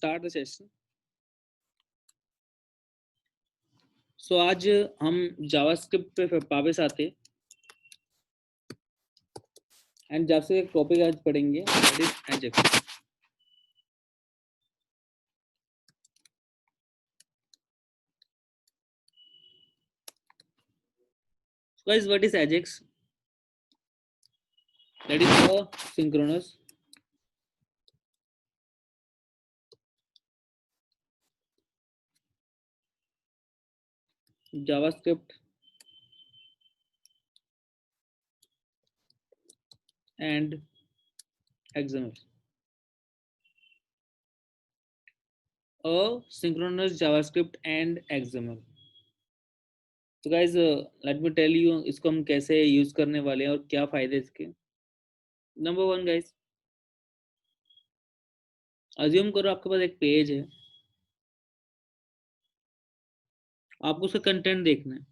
start the session. So आज हम JavaScript पे वापस आते एंड जावास्क्रिप्ट एक टॉपिक आज पढ़ेंगे that is Ajax. So guys, what is Ajax? That is asynchronous JavaScript and XML. Asynchronous JavaScript and XML. तो guys let me tell you इसको हम कैसे यूज करने वाले हैं और क्या फायदे इसके. नंबर वन गाइज, अज्यूम करो आपके पास एक पेज है, आपको उसका कंटेंट देखना है.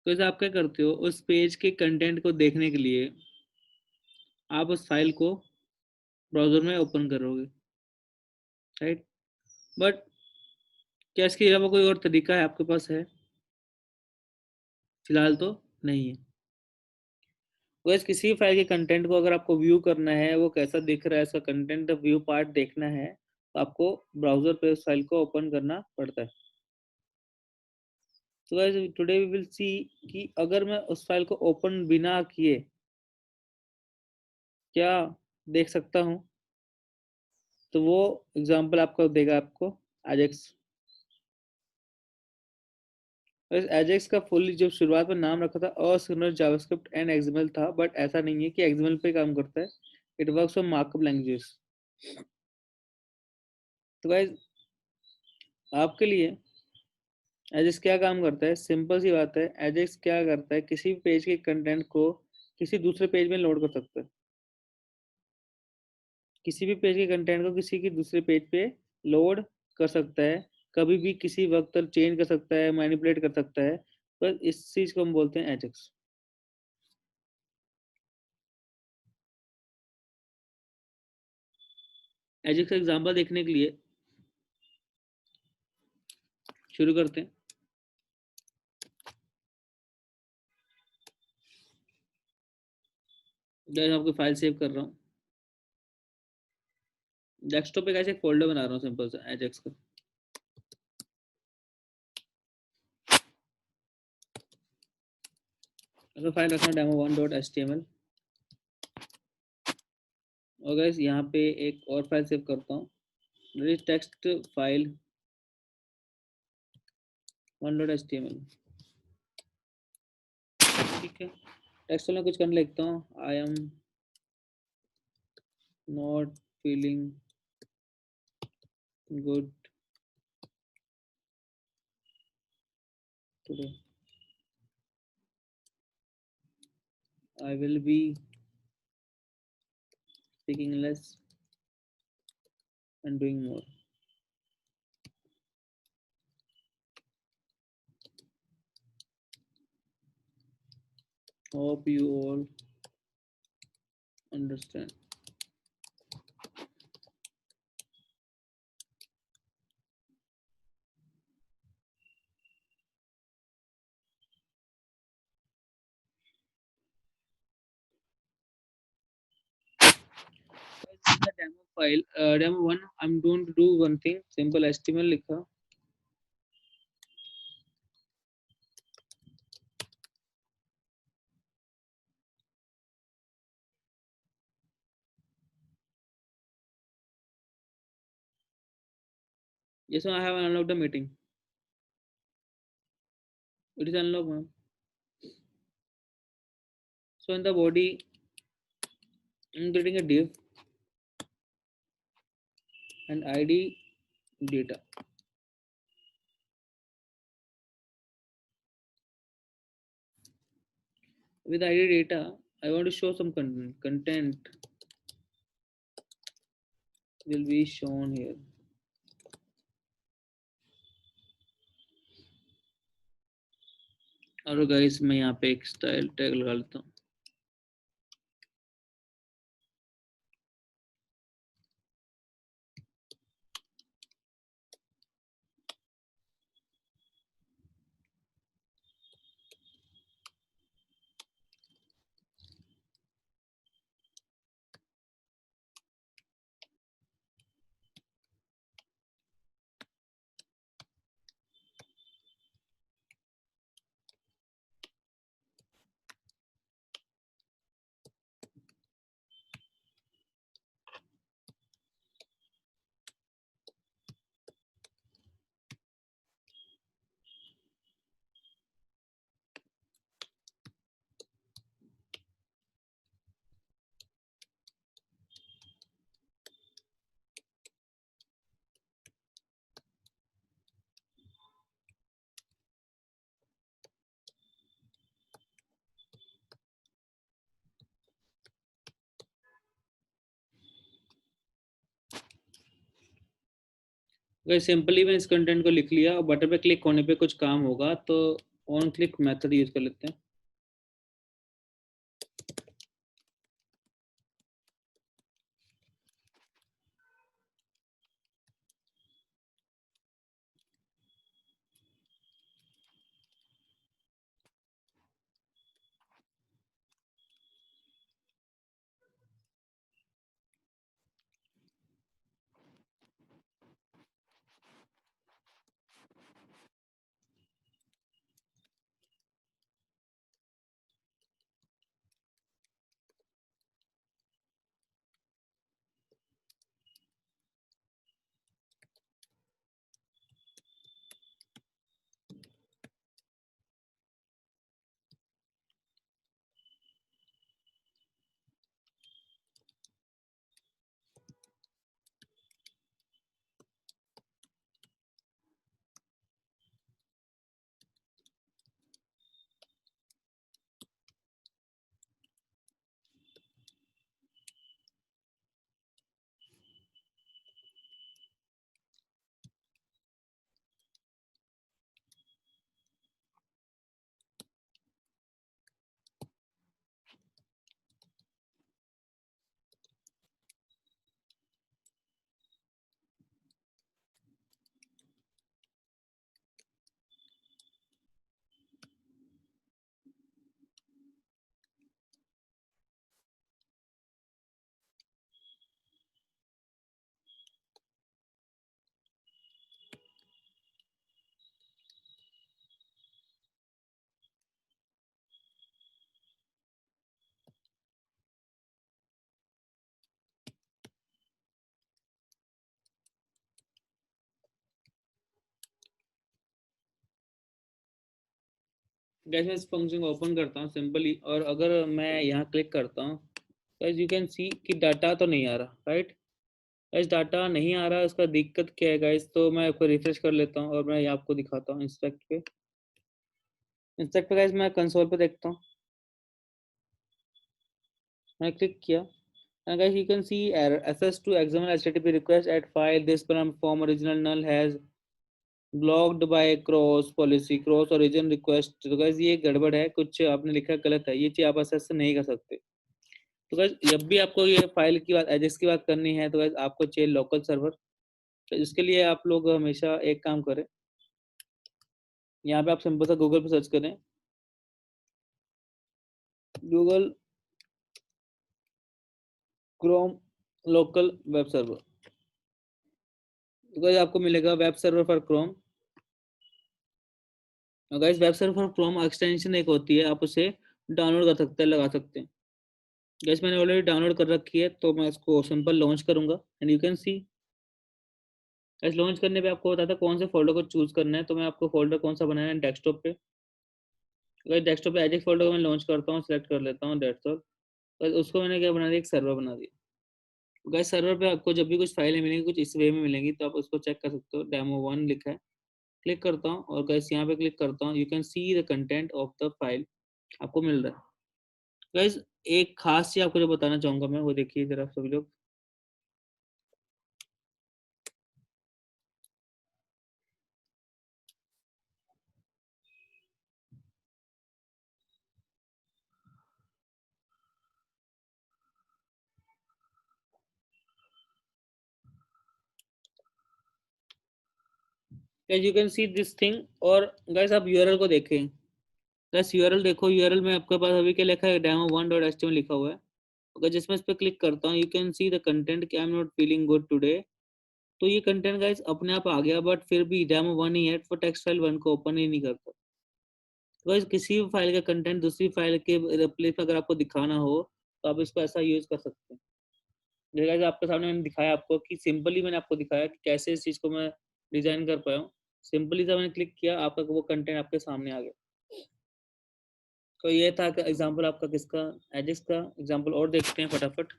तो इसे आप क्या करते हो, उस पेज के कंटेंट को देखने के लिए आप उस फाइल को ब्राउजर में ओपन करोगे, राइट. बट क्या इसके अलावा कोई और तरीका है आपके पास है? फिलहाल तो नहीं है. वैसे किसी फाइल के कंटेंट को अगर आपको व्यू करना है, वो कैसा दिख रहा है, इसका कंटेंट व्यू पार्ट देखना है, तो आपको ब्राउजर पे उस फाइल को ओपन करना पड़ता है. तो guys today we will see कि अगर मैं उस फाइल को ओपन बिना किए क्या देख सकता हूँ. तो वो एग्जांपल आपको देगा आपको एजेक्स. एजेक्स का फुल जो शुरुआत में नाम रखा था असिंक्रोनस जावास्क्रिप्ट एंड एक्सएमएल था, बट ऐसा नहीं है कि एक्सएमएल पे काम करता है. It works on markup languages. तो गाइस आपके लिए एजेक्स क्या काम करता है, सिंपल सी बात है. एजेक्स क्या करता है, किसी भी पेज के कंटेंट को किसी दूसरे पेज में लोड कर सकता है. किसी भी पेज के कंटेंट को किसी की दूसरे पेज पे लोड कर सकता है, कभी भी किसी वक्त चेंज कर सकता है, मैनिपुलेट कर सकता है. तो इस चीज को हम बोलते हैं एजेक्स. एजेक्स का एग्जांपल देखने के लिए शुरू करते हैं. जैसे आपकी फाइल सेव कर रहा हूँ, डेस्कटॉप पे कैसे एक फोल्डर बना रहा हूँ सिंपल सा एजेक्स का. अगर फाइल रखना demo1.html. और गाइस यहाँ पे एक और फाइल सेव करता हूँ, टेक्स्ट फाइल 1.html. ठीक है, टेक्स्ट में कुछ करने लिखता हूँ, आई am not feeling good today, I will be speaking less and doing more. Hope you all understand. In the demo file, demo one, I'm going to do one thing, simple HTML लिखा. Yes, I have unlocked the meeting. It is unlocked, ma'am. So in the body, I'm getting a div and ID data. With ID data, I want to show some content. Content will be shown here. और guys मैं यहाँ पे एक style tag लगा लेता हूँ. अगर simply मैं इस कंटेंट को लिख लिया और बटन पे क्लिक होने पे कुछ काम होगा, तो ऑन क्लिक मेथड यूज कर लेते हैं। गैस मैं इस फंक्शन को ओपन करता हूँ सिंपली, और अगर मैं यहाँ क्लिक करता हूँ, गैस यू कैन सी कि डाटा तो नहीं आ रहा, राइट। गैस डाटा नहीं आ रहा, उसका दिक्कत क्या है गैस, तो मैं आपको रिफ्रेश कर लेता हूँ और मैं ये आपको दिखाता हूँ। इंस्पेक्ट पे, इंस्पेक्ट पे गैस मैं कंसोल पे देखता हूँ, मैंने क्लिक किया, and guys you can see error access to XML HTTP request at file this form original null has blocked by cross policy cross origin request। तो guys ये गड़बड़ है, कुछ आपने लिखा गलत है, ये चीज आप access नहीं कर सकते। तो guys जब भी आपको ये फाइल की बात एजेक्स की बात करनी है, तो guys आपको चाहिए लोकल सर्वर। तो इसके लिए आप लोग हमेशा एक काम करें, यहाँ पे आप सिंपल सा गूगल पे सर्च करें, Google Chrome local web server. तो guys आपको मिलेगा web server for Chrome. Guys web server for Chrome extension एक होती है, आप उसे डाउनलोड कर सकते हैं, लगा सकते हैं। गैस मैंने ऑलरेडी डाउनलोड कर रखी है, तो मैं इसको सिंपल लॉन्च करूंगा and you can C. Gas launch करने पे आपको बताता है कौन से फोल्डर को चूज करना है, तो मैं आपको फोल्डर कौन सा बनाना है डेस्कटॉप पे। अगर डेस्कटॉप पे एजेक्स फोल्डर को मैं लॉन्च करता हूँ, सेलेक्ट कर लेता हूँ डेस्कटॉप। बस उसको मैंने क्या बना दिया, एक सर्वर बना दिया। गैस सर्वर पे आपको जब भी कुछ फाइलें मिलेंगी कुछ इस वे में मिलेंगी, तो आप उसको चेक कर सकते हो, डेमो 1 लिखा है। क्लिक करता हूँ और गैस यहाँ पे क्लिक करता हूँ, you can see the content of the file आपको मिल रहा है। गैस एक खास चीज आपको जो बताना चाहूंगा मैं, वो देखिए जरा सभी लोग। Gas you can see this thing. और गैस आप यूआरएल को देखें, गैस यूआरएल देखो, यूआरएल में आपके पास अभी क्या लिखा है, demo1.html लिखा हुआ है। अगर जिसमें इस पर क्लिक करता हूँ, you can see the content कि I am not feeling good today. तो ये कंटेंट गाइस अपने आप आ गया, बट फिर भी डेमो 1 ही है, वो टेक्स्ट फाइल 1 को ओपन ही नहीं करता। तो गाइस किसी भी फाइल का कंटेंट दूसरी फाइल के रिप्लेस में अगर आपको दिखाना हो, तो आप इसको ऐसा यूज कर सकते हैं। जैसे guys आपके सामने मैंने दिखाया आपको कि सिंपली मैंने आपको दिखाया कि कैसे इस चीज को मैं डिजाइन कर पाया हूँ। सिंपली जब मैंने क्लिक किया, आपका वो कंटेंट आपके सामने आ गया। तो ये था एग्जांपल आपका किसका, एजिक्स का एग्जांपल। और देखते हैं फटाफट।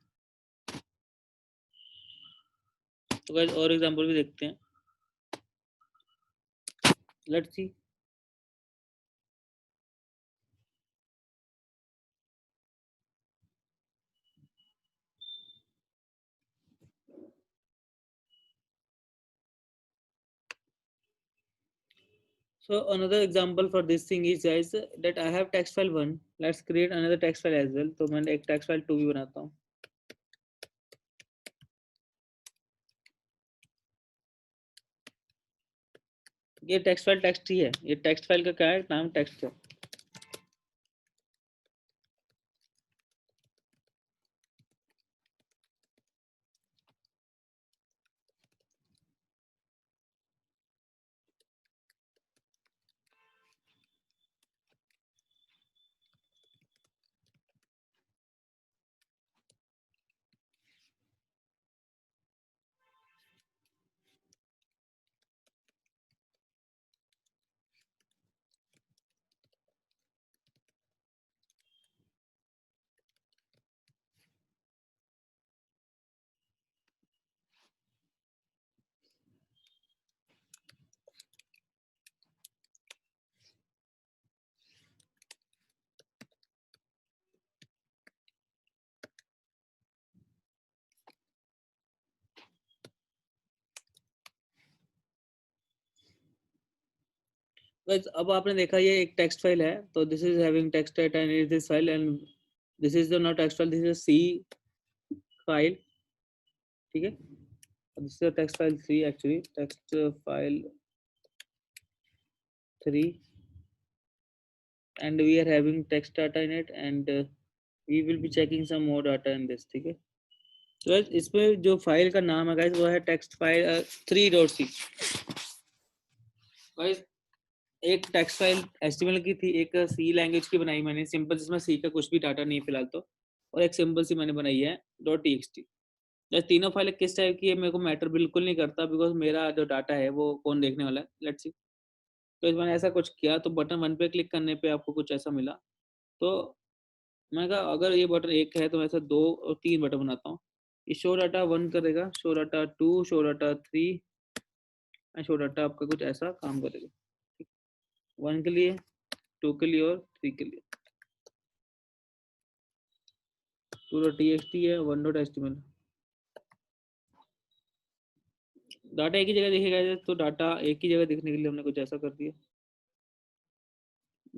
तो गाइस और एग्जांपल भी देखते हैं, let's see. So another example for this thing is guys that I have text file 1. Let's create another text file as well. तो मैं एक text file 2 भी बनाता हूँ. ये text file text ही है. ये text file का क्या है? नाम text है. Guys, अब आपने देखा ये एक टेक्स्ट फाइल है. तो this is having text at and is this file and this is the not text file. This is C file. ठीक है. This is text file 3 actually. Text file 3 and we are having text data in it and we will be checking some more data in this. ठीक है. तो guys, इसमें जो file का नाम है गाइस वो है टेक्स्ट फाइल 3.c. गाइस एक टेक्स्ट फाइल HTML की थी, एक सी लैंग्वेज की बनाई मैंने सिंपल, जिसमें सी का कुछ भी डाटा नहीं फिलहाल तो, और एक सिंपल सी मैंने बनाई है .txt. जब तीनों फाइल किस टाइप की है मेरे को मैटर बिल्कुल नहीं करता, बिकॉज मेरा जो डाटा है वो कौन देखने वाला है. Let's see. तो इस मैंने ऐसा कुछ किया तो बटन 1 पे क्लिक करने पे आपको कुछ ऐसा मिला. तो मैं कहा अगर ये बटन एक है तो मैं ऐसा 2 और 3 बटन बनाता हूँ. ये शो डाटा 1 करेगा, show data 2, show data 3 and show data आपका कुछ ऐसा काम करेगा. 1 के लिए, 2 के लिए और 3 के लिए. 2.txt है, 1.html. डाटा एक ही जगह दिखेगा, तो डाटा एक ही जगह दिखने के लिए हमने कुछ ऐसा कर दिया.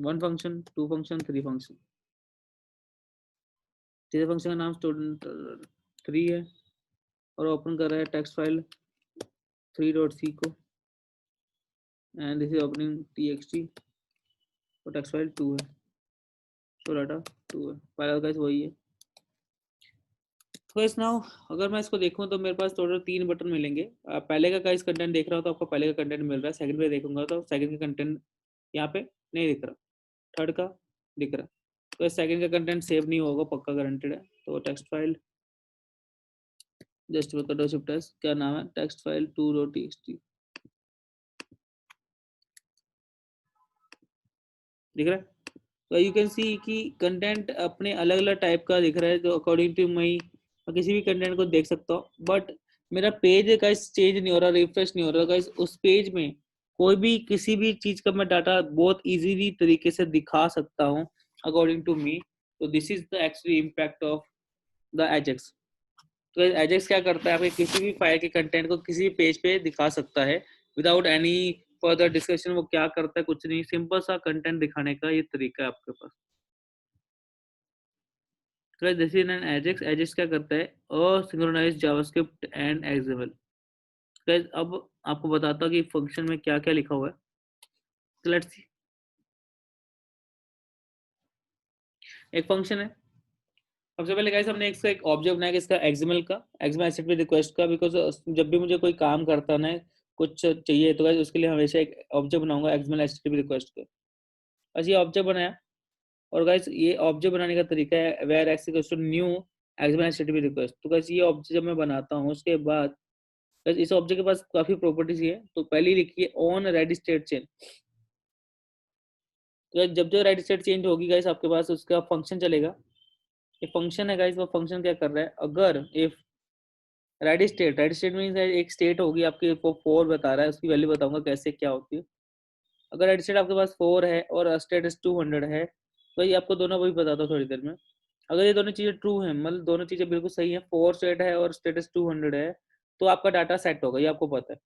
1 फंक्शन, 2 फंक्शन, 3 फंक्शन. तीसरे फंक्शन का नाम स्टूडेंट 3 है और ओपन कर रहा है टेक्स्ट फाइल 3.c को and this is opening txt और टेक्स्ट फाइल 2 है, तो डाटा 2 है. फाइल गाइस वही है. तो इस नाउ अगर मैं इसको देखूं तो मेरे पास टोटल 3 बटन मिलेंगे. पहले का गाइस कंटेंट देख रहा हो तो आपको पहले का कंटेंट मिल रहा है. सेकंड पे देखूंगा तो सेकंड का कंटेंट यहाँ पे नहीं दिख रहा, थर्ड का दिख रहा. तो सेकंड का कंटेंट सेव नहीं होगा पक्का, गारंटेड है. तो टेक्स्ट फाइल जस्ट बता शिफ्ट एस, क्या नाम है, टेक्स्ट फाइल 2.txt. दिख रहा है. तो यू कैन सी कि कंटेंट अपने अलग अलग टाइप का दिख रहा है, तो अकॉर्डिंग टू मई किसी भी कंटेंट को देख सकता हूँ. बट मेरा पेज गाइस चेंज नहीं हो रहा, रिफ्रेश नहीं हो रहा गाइस. उस पेज में कोई भी किसी भी चीज का मैं डाटा बहुत इजीली तरीके से दिखा सकता हूँ अकॉर्डिंग टू मी. तो this is the actually impact of the AJAX. तो एजेक्स क्या करता है, आपके किसी भी फाइल के कंटेंट को किसी भी पेज पे दिखा सकता है विदाउट एनी फर्दर डिस्कशन. वो क्या करता है, कुछ नहीं, सिंपल सा कंटेंट दिखाने का ये तरीका है आपके पास. तो this is an Ajax. Ajax क्या करता है, असिंक्रोनाइज्ड जावास्क्रिप्ट एंड एक्सएमएल. गाइस अब आपको बताता हूँ कि फंक्शन में क्या क्या लिखा हुआ है. तो लेट्स सी. एक फंक्शन है. सबसे पहले गाइस हमने इसका एक ऑब्जेक्ट बनाया इसका एक्सएमएल का, एक्सएमएल एचटीटीपी रिक्वेस्ट का, बिकॉज जब भी मुझे कोई काम करता है कुछ चाहिए तो गाइस उसके लिए हमेशा एक ऑब्जेक्ट बनाऊंगा एक्सएमएल एचटीटीपी रिक्वेस्ट का. बस ये ऑब्जेक्ट बनाया. और गाइस ये ऑब्जेक्ट बनाने का तरीका है where x equals to new XML HTTP request. तो गाइस ये ऑब्जेक्ट जब मैं बनाता हूँ उसके बाद गाइस इस ऑब्जेक्ट के पास काफी प्रॉपर्टीज है. तो पहली लिखिए ऑन रेडी स्टेट चेंज. तो जब जो रेडी स्टेट चेंज होगी गाइस आपके पास उसका फंक्शन चलेगा. ये फंक्शन है गाइस, वो फंक्शन क्या कर रहा है, अगर इफ रेडी स्टेट मींस एक स्टेट होगी आपकी, वो 4 बता रहा है, उसकी वैल्यू बताऊंगा कैसे क्या होती है. अगर रेडी स्टेट आपके पास 4 है और स्टेटस 200 है, तो ये आपको दोनों वही बताता हूँ थोड़ी देर में. अगर ये दोनों चीजें ट्रू है, मतलब दोनों चीजें बिल्कुल सही है, 4 स्टेट है और स्टेटस 200 है, तो आपका डाटा सेट होगा, ये आपको पता है.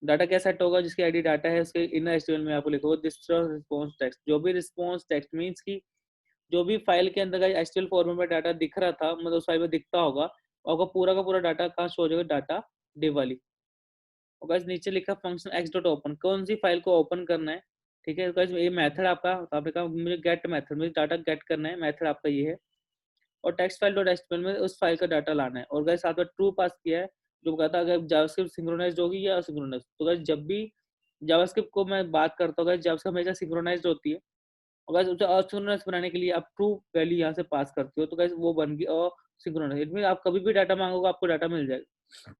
डाटा क्या सेट होगा, जिसकी आईडी डाटा है उसके इनर एचटीएमएल में आपको लिखो दिस रिस्पॉन्स टेक्स्ट, जो भी रिस्पॉन्स टेक्स्ट मींस की जो भी फाइल के अंदर का एचटीएमएल फॉर्मेट में डाटा दिख रहा था, मतलब उस फाइल में दिखता होगा, आपका पूरा का पूरा डाटा कहाँ शो हो जाएगा, डाटा डिव वाली। और गाइस नीचे लिखा फंक्शन एक्स डॉट ओपन, कौन सी फाइल को ओपन करना है, ठीक है गाइस। ये मेथड आपका, आपने कहा मुझे गेट मेथड, मुझे डाटा गेट करना है, मेथड आपका ये है। और टेक्स्ट फाइल डॉट एचटीएमएल में उस फाइल का डाटा लाना है। और गाइस साथ में ट्रू पास किया है, जो कहता है अगर जावास्क्रिप्ट सिंक्रोनाइज्ड होगी या असिंक्रोनाइज। तो गाइस जब भी जावास्क्रिप्ट को मैं बात करता हूँ गाइस, जावास्क्रिप्ट हमेशा सिंक्रोनाइज्ड होती है, और गाइस उसे असिंक्रोनाइज बनाने के लिए आप ट्रू वैल्यू यहाँ से पास करते हो, तो गाइस वो बन गई और सिंक्रोनाइज। इट मीन आप कभी भी डाटा मांगोगे आपको डाटा मिल जाएगा।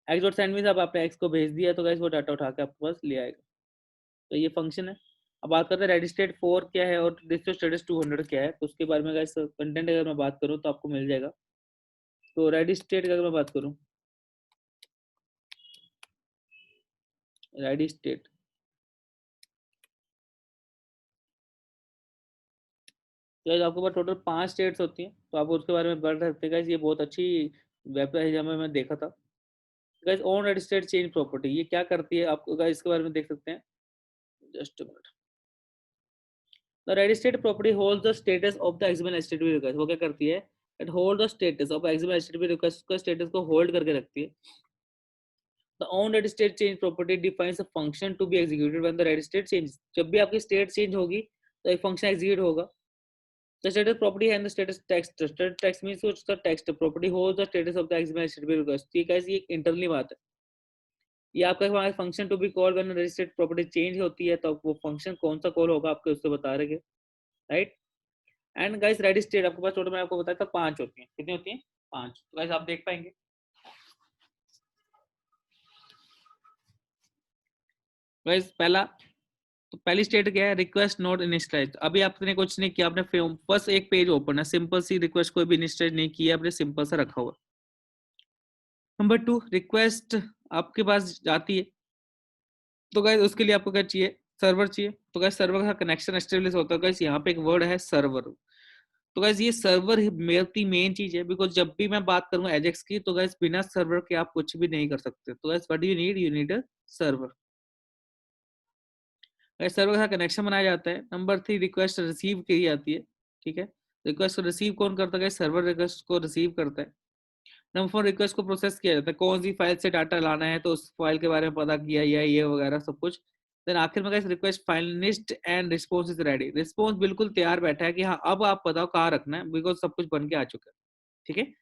एक्स डॉट सेंड मींस अब आपने एक्स को भेज दिया, तो गाइस वो डाटा उठा के आपके पास ले आएगा। तो ये फंक्शन है। अब बात करते हैं रेडी स्टेट 4 क्या है और डिस्प्ले स्टेटस 200 क्या है, तो उसके बारे में गाइस कंटेंट अगर मैं बात करूँ तो आपको मिल जाएगा। तो रेडी स्टेट की अगर मैं बात करूँ, रेडी स्टेट, तो गाइस आपके पास टोटल 5 स्टेट्स होती हैं, तो आप उसके बारे में पढ़ सकते हैं गाइस। ये बहुत अच्छी वेबसाइट है जहाँ मैं देखा था। Guys on ready state change property ये क्या करती है, आपको गाइस इसके बारे में देख सकते हैं। Just a minute. The ready state property hold the status of the XML HTTP request, वो क्या करती है, it hold the status of XML HTTP request का स्टेटस को होल्ड करके रखती है। The on ready state change property defines a function to be executed when the ready state change, जब भी आपकी स्टेट चेंज होगी तो एक फंक्शन एग्जीक्यूट होगा। The status property and the status text. The status text means which the text property holds the status of the XML HTTP request. ठीक है, ये इंटरनली बात है। ये आपका हमारा function to be call when registered property change होती है, तो वो फंक्शन कौन सा कॉल होगा आपके उससे बता रहे हैं, right. And guys ready state आपके पास टोटल मैं आपको बताया था 5 होती हैं, कितनी होती हैं, 5। तो गाइस आप देख पाएंगे। गाइस पहला, तो पहली स्टेट क्या है, रिक्वेस्ट नॉट इनिशियलाइज्ड। अभी आपने कुछ नहीं किया, आपने बस एक पेज ओपन है, सिंपल सी रिक्वेस्ट कोई भी इनिशियलाइज नहीं किया, आपने सिंपल सा रखा हुआ। नंबर 2, रिक्वेस्ट आपके पास जाती है, तो गाइस उसके लिए आपको क्या चाहिए, सर्वर चाहिए। तो गाइस सर्वर का कनेक्शन एस्टेब्लिश होता है। गाइस यहाँ पे एक वर्ड है सर्वर, तो गाइस ये सर्वर मेरी मेन चीज है, बिकॉज जब भी मैं बात करूंगा एजेक्स की, तो गाइस बिना सर्वर के आप कुछ भी नहीं कर सकते। तो guys what you need a server. Guys server का कनेक्शन बनाया जाता है। नंबर 3, रिक्वेस्ट रिसीव की जाती है, ठीक है। रिक्वेस्ट को रिसीव कौन करता है, सर्वर रिक्वेस्ट को रिसीव करता है। नंबर 4, रिक्वेस्ट को प्रोसेस किया जाता है, कौन सी फाइल से डाटा लाना है तो उस फाइल के बारे में पता किया, या ये वगैरह सब कुछ। देन आखिर में guys request finished and response is ready, response बिल्कुल तैयार बैठा है कि हाँ अब आप बताओ कहाँ रखना है, बिकॉज सब कुछ बन के आ चुका है, ठीक है।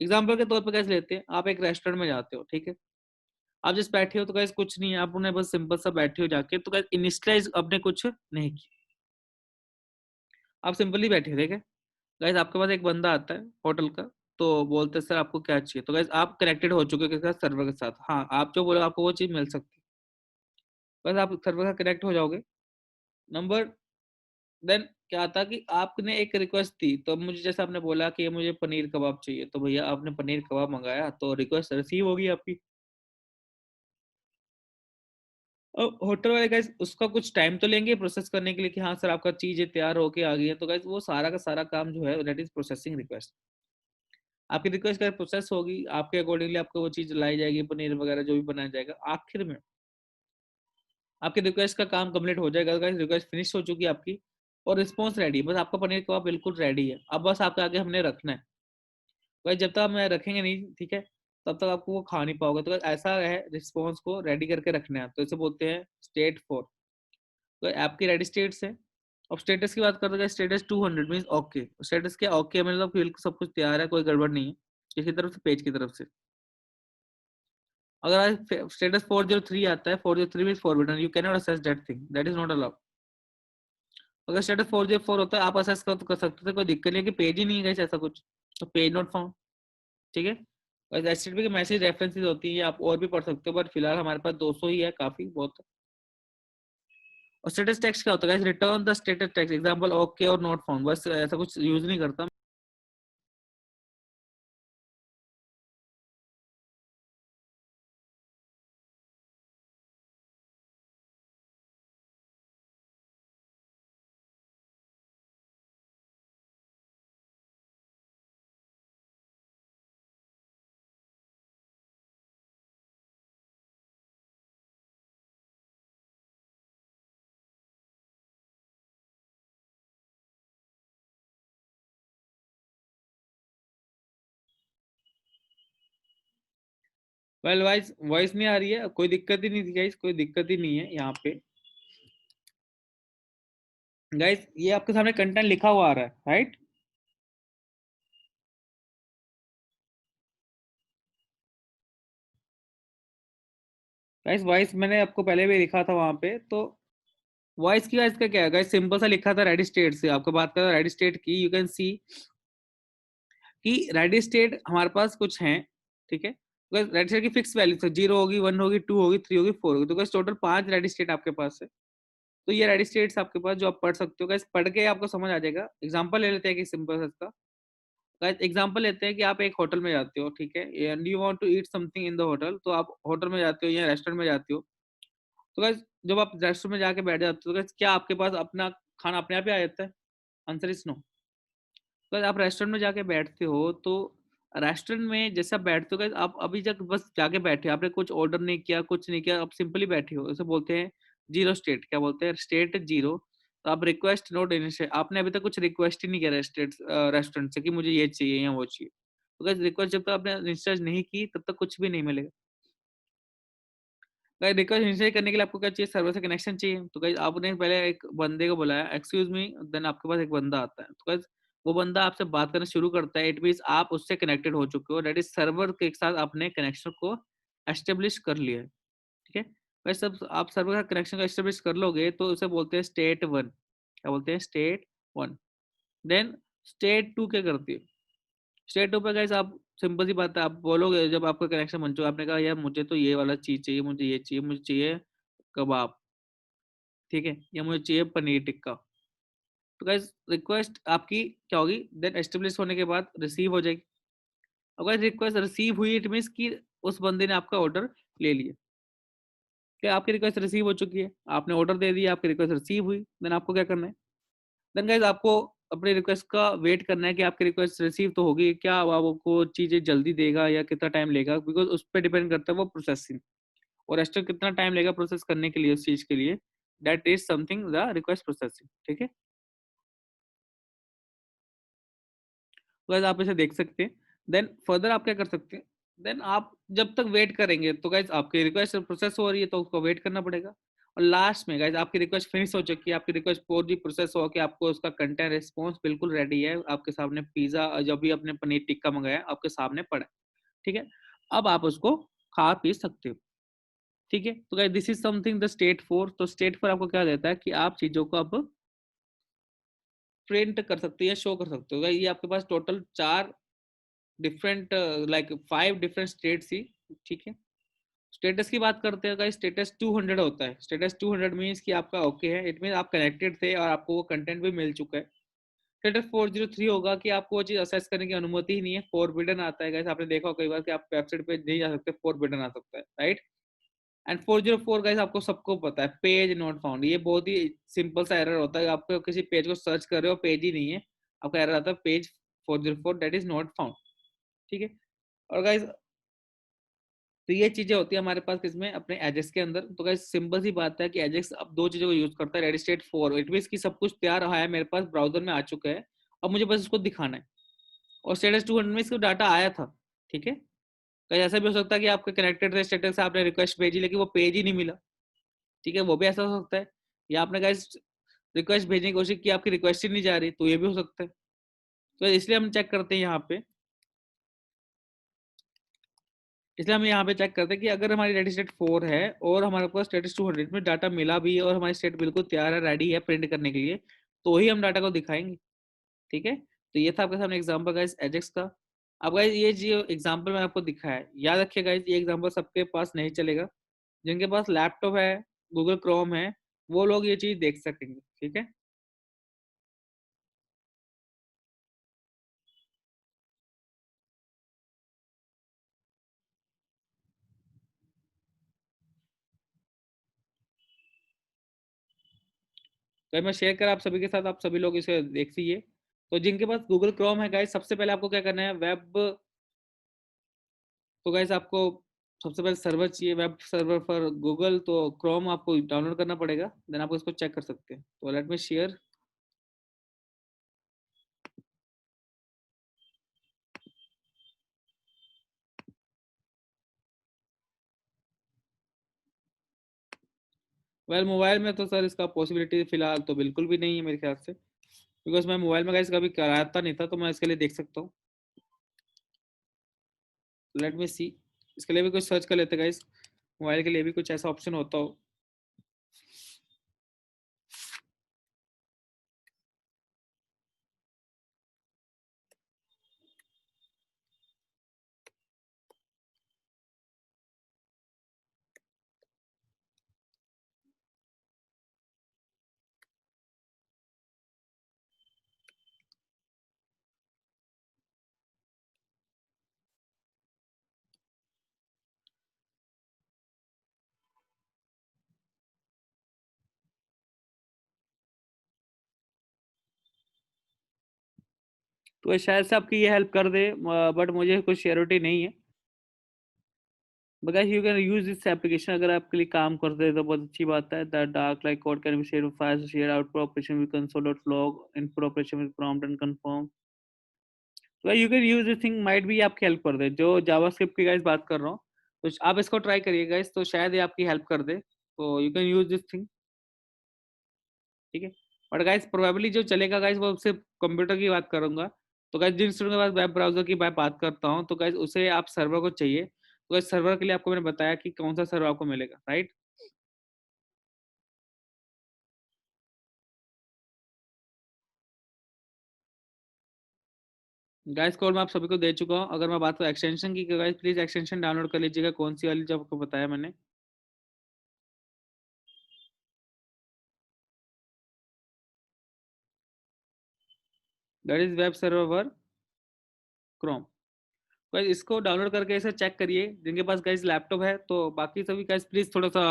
एग्जाम्पल के तौर पर कैसे लेते हैं, आप एक रेस्टोरेंट में जाते हो, ठीक है। आप जिस बैठे हो तो गाइस कुछ नहीं है, आप उन्हें बस सिंपल सा बैठे हो जाके, तो गाइस इनिशियलाइज आपने कुछ नहीं किया, आप सिंपली बैठे, ठीक है। गाइस आपके पास एक बंदा आता है होटल का, तो बोलते हैं सर आपको क्या चाहिए, तो गाइस आप कनेक्टेड हो चुके हैं सर्वर के साथ, हाँ आप जो बोले आपको वो चीज मिल सकती है, बस आप सर्वर का कनेक्ट हो जाओगे। नंबर देन क्या आता कि आपने एक रिक्वेस्ट दी, तो मुझे जैसे आपने बोला कि मुझे पनीर कबाब चाहिए, तो भैया आपने पनीर कबाब मंगाया, तो रिक्वेस्ट रिसीव होगी आपकी। अब होटल वाले गाइस उसका कुछ टाइम तो लेंगे प्रोसेस करने के लिए कि हाँ सर आपका चीजें तैयार होके आ गई है, तो गाइस वो सारा का सारा काम जो है दैट इज प्रोसेसिंग रिक्वेस्ट। आपकी रिक्वेस्ट का प्रोसेस होगी, आपके अकॉर्डिंगली आपको वो चीज लाई जाएगी, पनीर वगैरह जो भी बनाया जाएगा, आखिर में आपकी रिक्वेस्ट का काम कंप्लीट हो जाएगा। गाइस रिक्वेस्ट फिनिश हो चुकी है आपकी, और रिस्पॉन्स रेडी, बस आपका पनीर कबाब बिल्कुल रेडी है, अब बस आपके आगे हमने रखना है। गाइस जब तक हम रखेंगे नहीं, ठीक है, तब तक आपको वो खा नहीं पाओगे। तो गाइस ऐसा है, रिस्पॉन्स को रेडी करके रखना है, तो इसे बोलते हैं स्टेट 4। तो ऐप की रेडी स्टेट्स है। अब स्टेटस की बात करते हैं, स्टेटस 200 मींस ओके, स्टेटस क्या ओके, मतलब बिल्कुल सब कुछ तैयार है, कोई गड़बड़ नहीं है किसी तरफ से, पेज की तरफ से। अगर स्टेटस 403 आता है, 403 means forbidden, you can not assess that thing, that is not allowed. अगर स्टेटस 404 होता है आप असेस कर सकते थे, कोई दिक्कत नहीं है कि पेज ही नहीं है ऐसा कुछ, तो पेज नॉट फाउंड, ठीक है। और एचटीटीपी की मैसेज रेफरेंसेस होती है, आप और भी पढ़ सकते हो, बट फिलहाल हमारे पास 200 ही है, काफी बहुत है। और स्टेटस टेक्स्ट क्या होता है, return the status text, example okay और नॉट फाउंड, बस ऐसा कुछ यूज नहीं करता। वेल वॉइस वॉइस नहीं आ रही है, कोई दिक्कत ही नहीं थी गाइस, कोई दिक्कत ही नहीं है यहाँ पे। गाइस ये आपके सामने कंटेंट लिखा हुआ आ रहा है, राइट? गाइस वॉइस मैंने आपको पहले भी लिखा था वहां पे, तो वॉइस की गाइस का क्या है गाइस, सिंपल सा लिखा था रेडी स्टेट से। आपको बात करें रेडी स्टेट की, यू कैन सी कि रेडी स्टेट हमारे पास कुछ है, ठीक है? रेडी स्टेट की फिक्स वैल्यू है, 0 होगी, 1 होगी, 2 होगी, 3 होगी, 4 होगी, तो गाइस टोटल 5 रेडी स्टेट आपके पास है। तो ये रेडी स्टेट्स आपके पास जो आप पढ़ सकते हो गाइस, पढ़ के आपको समझ आ जाएगा। एग्जांपल ले लेते हैं कि सिंपल सा इसका गाइस, एग्जांपल लेते हैं कि आप एक होटल में जाते हो, ठीक है, and you want to eat something in the hotel, तो आप होटल में जाते हो या रेस्टोरेंट में जाते हो। तो गाइस जब आप रेस्टोरेंट में जाके बैठ जाते हो तो गाइस क्या आपके पास अपना खाना अपने आप ही आ जाता है? Answer is no. तो आप रेस्टोरेंट में जाके बैठते हो तो रेस्टोरेंट में जैसे आप बैठते हो गाइस, आप अभी तक बस जाके बैठे हो, आपने कुछ ऑर्डर नहीं किया, कुछ नहीं किया, आप सिंपली बैठे हो, इसे बोलते हैं जीरो स्टेट। क्या बोलते हैं? State zero. तो आप रिक्वेस्ट नोट इनिशिएट, आपने अभी तक कुछ रिक्वेस्ट ही नहीं किया रेस्टोरेंट से कि मुझे ये चाहिए या वो चाहिए। तो गाइस रिक्वेस्ट जब तक आपने इनिशिएट नहीं की तब तक कुछ भी नहीं मिलेगा। गाइस रिक्वेस्ट इनिशिएट करने के लिए आपको क्या चाहिए? सर्वर से कनेक्शन चाहिए। तो गाइस आपने पहले एक बंदे को बुलाया, एक्सक्यूज मी, देन आपके पास एक बंदा आता है, तो गाइस वो बंदा आपसे बात करना शुरू करता है, इट मींस आप उससे कनेक्टेड हो चुके हो, दैट इज सर्वर के साथ आपने कनेक्शन को एस्टेब्लिश कर लिया है, ठीक है? गाइस सब आप सर्वर का कनेक्शन को एस्टेब्लिश कर लोगे तो उसे बोलते हैं स्टेट वन। क्या बोलते हैं? State one. Then state two क्या करती है? स्टेट टू पे गाइस आप सिंपल सी बात है, आप बोलोगे जब आपका कनेक्शन बन चुका, आपने कहा यार मुझे तो ये वाला चीज चाहिए, मुझे ये चाहिए, मुझे चाहिए कबाब, ठीक है, या मुझे चाहिए पनीर टिक्का। तो गाइस रिक्वेस्ट आपकी क्या होगी? देन एस्टेब्लिश होने के बाद रिसीव हो जाएगी। अगर रिक्वेस्ट रिसीव हुई इट मीन्स कि उस बंदे ने आपका ऑर्डर ले लिया। क्या आपकी रिक्वेस्ट रिसीव हो चुकी है, आपने ऑर्डर दे दिया, आपकी रिक्वेस्ट रिसीव हुई, देन आपको क्या करना है? देन गाइस आपको अपनी रिक्वेस्ट का वेट करना है कि आपकी रिक्वेस्ट रिसीव तो होगी, क्या वो आपको चीजें जल्दी देगा या कितना टाइम लेगा, बिकॉज उस पर डिपेंड करता है वो प्रोसेसिंग, और एक्स्ट्रा कितना टाइम लेगा प्रोसेस करने के लिए उस चीज के लिए, that is something the request processing, ठीक है? गाइस आप इसे देख सकते हैं। देन फर्दर आप क्या कर सकते हैं? देन आप जब तक वेट करेंगे तो गाइस आपकी रिक्वेस्ट प्रोसेस हो रही है तो उसको वेट करना पड़ेगा। और लास्ट में गाइस आपकी रिक्वेस्ट फिनिश हो चुकी है, आपकी रिक्वेस्ट पूरी प्रोसेस हो के आपको उसका कंटेंट रिस्पॉन्स बिल्कुल रेडी है, आपके सामने पिज्जा जो भी आपने पनीर टिक्का मंगाया आपके सामने पड़ा है, ठीक है? अब आप उसको खा पी सकते हो, ठीक है? तो guys this is something the state four. तो स्टेट फोर आपको क्या देता है कि आप चीजों को अब प्रिंट कर सकते हो या शो कर सकते हो। गाइस ये आपके पास टोटल चार डिफरेंट लाइक 5 डिफरेंट स्टेट्स ही, ठीक है? स्टेटस की बात करते हैं गाइस, स्टेटस 200 होता है। स्टेटस 200 मींस कि आपका ओके है, इट मीन आप कनेक्टेड थे और आपको वो कंटेंट भी मिल चुका है। स्टेटस 403 होगा कि आपको वो चीज असेस करने की अनुमति ही नहीं है, फॉरबिडन आता है गाइस, आपने देखा हो कई बार कि आप वेबसाइट पे नहीं जा सकते, फॉरबिडन आ सकता है, राइट? एंड 404 गाइस आपको सबको पता है, पेज नॉट फाउंड। ये बहुत ही सिंपल सा एरर होता है, आपको किसी पेज को सर्च कर रहे हो, पेज ही नहीं है, आपका एरर आता है page 404 that is not found, ठीक है? और गाइस तो ये चीजें होती है हमारे पास किसमें? अपने एजेक्स के अंदर। तो गाइस सिंपल सी बात है कि एजेक्स अब दो चीजों को यूज करता है, ready state four, it means कि सब कुछ तैयार है मेरे पास, ब्राउजर में आ चुका है, अब मुझे बस इसको दिखाना है। और स्टेटस 200 में इसको डाटा आया था, ठीक है? कहीं ऐसा भी हो सकता है कि आपके कनेक्टेड थे स्टेटस से, आपने रिक्वेस्ट भेजी लेकिन वो पेज ही नहीं मिला, ठीक है? वो भी ऐसा हो सकता है। या आपने गाइस रिक्वेस्ट भेजने की कोशिश की, आपकी रिक्वेस्ट ही नहीं जा रही, तो ये भी हो सकता है। तो इसलिए हम चेक करते हैं यहाँ पे, इसलिए हम यहाँ पे चेक करते हैं कि अगर हमारी रेडी स्टेट 4 है और हमारे पास स्टेटस 200 में डाटा मिला भी है और हमारी स्टेट बिल्कुल तैयार है, रेडी है प्रिंट करने के लिए, तो ही हम डाटा को दिखाएंगे, ठीक है? तो ये था आपके सामने एग्जांपल गाइस एजेक्स का। अब गाइस ये जो एग्जांपल मैंने आपको दिखाया है, याद रखिए गाइस ये एग्जांपल सबके पास नहीं चलेगा। जिनके पास लैपटॉप है, गूगल क्रोम है, वो लोग ये चीज देख सकेंगे, ठीक है? तो मैं शेयर कर आप सभी के साथ, आप सभी लोग इसे देखिए। तो जिनके पास गूगल क्रोम है गाइस, सबसे पहले आपको क्या करना है, वेब, तो गाइस आपको सबसे पहले सर्वर चाहिए, वेब सर्वर फॉर गूगल, तो क्रोम आपको डाउनलोड करना पड़ेगा, देन आप इसको चेक कर सकते हैं। तो let me share. Well mobile में तो सर इसका पॉसिबिलिटी फिलहाल तो बिल्कुल भी नहीं है मेरे ख्याल से, बिकॉज मैं मोबाइल में गाइस कभी कराता नहीं था, तो मैं इसके लिए देख सकता हूँ। लेट मी सी, इसके लिए भी कुछ सर्च कर लेते गाइस, मोबाइल के लिए भी कुछ ऐसा ऑप्शन होता हो। तो ये शायद से आपकी ये हेल्प कर दे, बट मुझे कुछ श्योरिटी नहीं है। Because you can use this application, अगर आपके लिए काम करते हैं तो बहुत अच्छी बात है। That dark like code can be shared with files, shared out for operation with console.log, input operation with prompt and confirm. तो you can use this thing, might be आपकी हेल्प कर दे। जो जावास्क्रिप्ट की गाइस बात कर रहा हूँ, तो आप इसको ट्राई करिए गाइस, तो शायद ये आपकी हेल्प कर दे। तो you can use this thing, ठीक है। बट गाइस प्रोबेबली जो चलेगा गाइस, वो सिर्फ कंप्यूटर की बात करूंगा। तो गाइस जिन स्टूडेंट के पास वेब ब्राउजर की मैं बात करता हूँ, तो गाइस उसे आप सर्वर को चाहिए, तो गाइस सर्वर के लिए आपको मैंने बताया कि कौन सा सर्वर आपको मिलेगा, राइट। गाइस कॉल मैं आप सभी को दे चुका हूँ। अगर मैं बात करूँ एक्सटेंशन की, गाइस प्लीज एक्सटेंशन डाउनलोड कर लीजिएगा, कौन सी वाली जो आपको बताया मैंने। That is web server Chrome. Guys इसको डाउनलोड करके इसे चेक करिए, जिनके पास गाइस लैपटॉप है। तो बाकी सभी गाइस प्लीज थोड़ा सा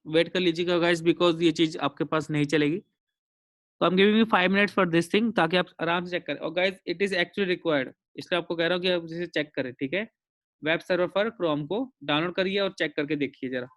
वेट कर लीजिएगा गाइस, बिकॉज ये चीज आपके पास नहीं चलेगी। तो I am giving you 5 minutes for this thing, ताकि आप आराम से चेक करें। और guys it is actually required, इसलिए आपको कह रहा हूँ कि आप इसे चेक करें, ठीक है। वेब सर्वर पर क्रोम को डाउनलोड करिए और चेक करके देखिए जरा।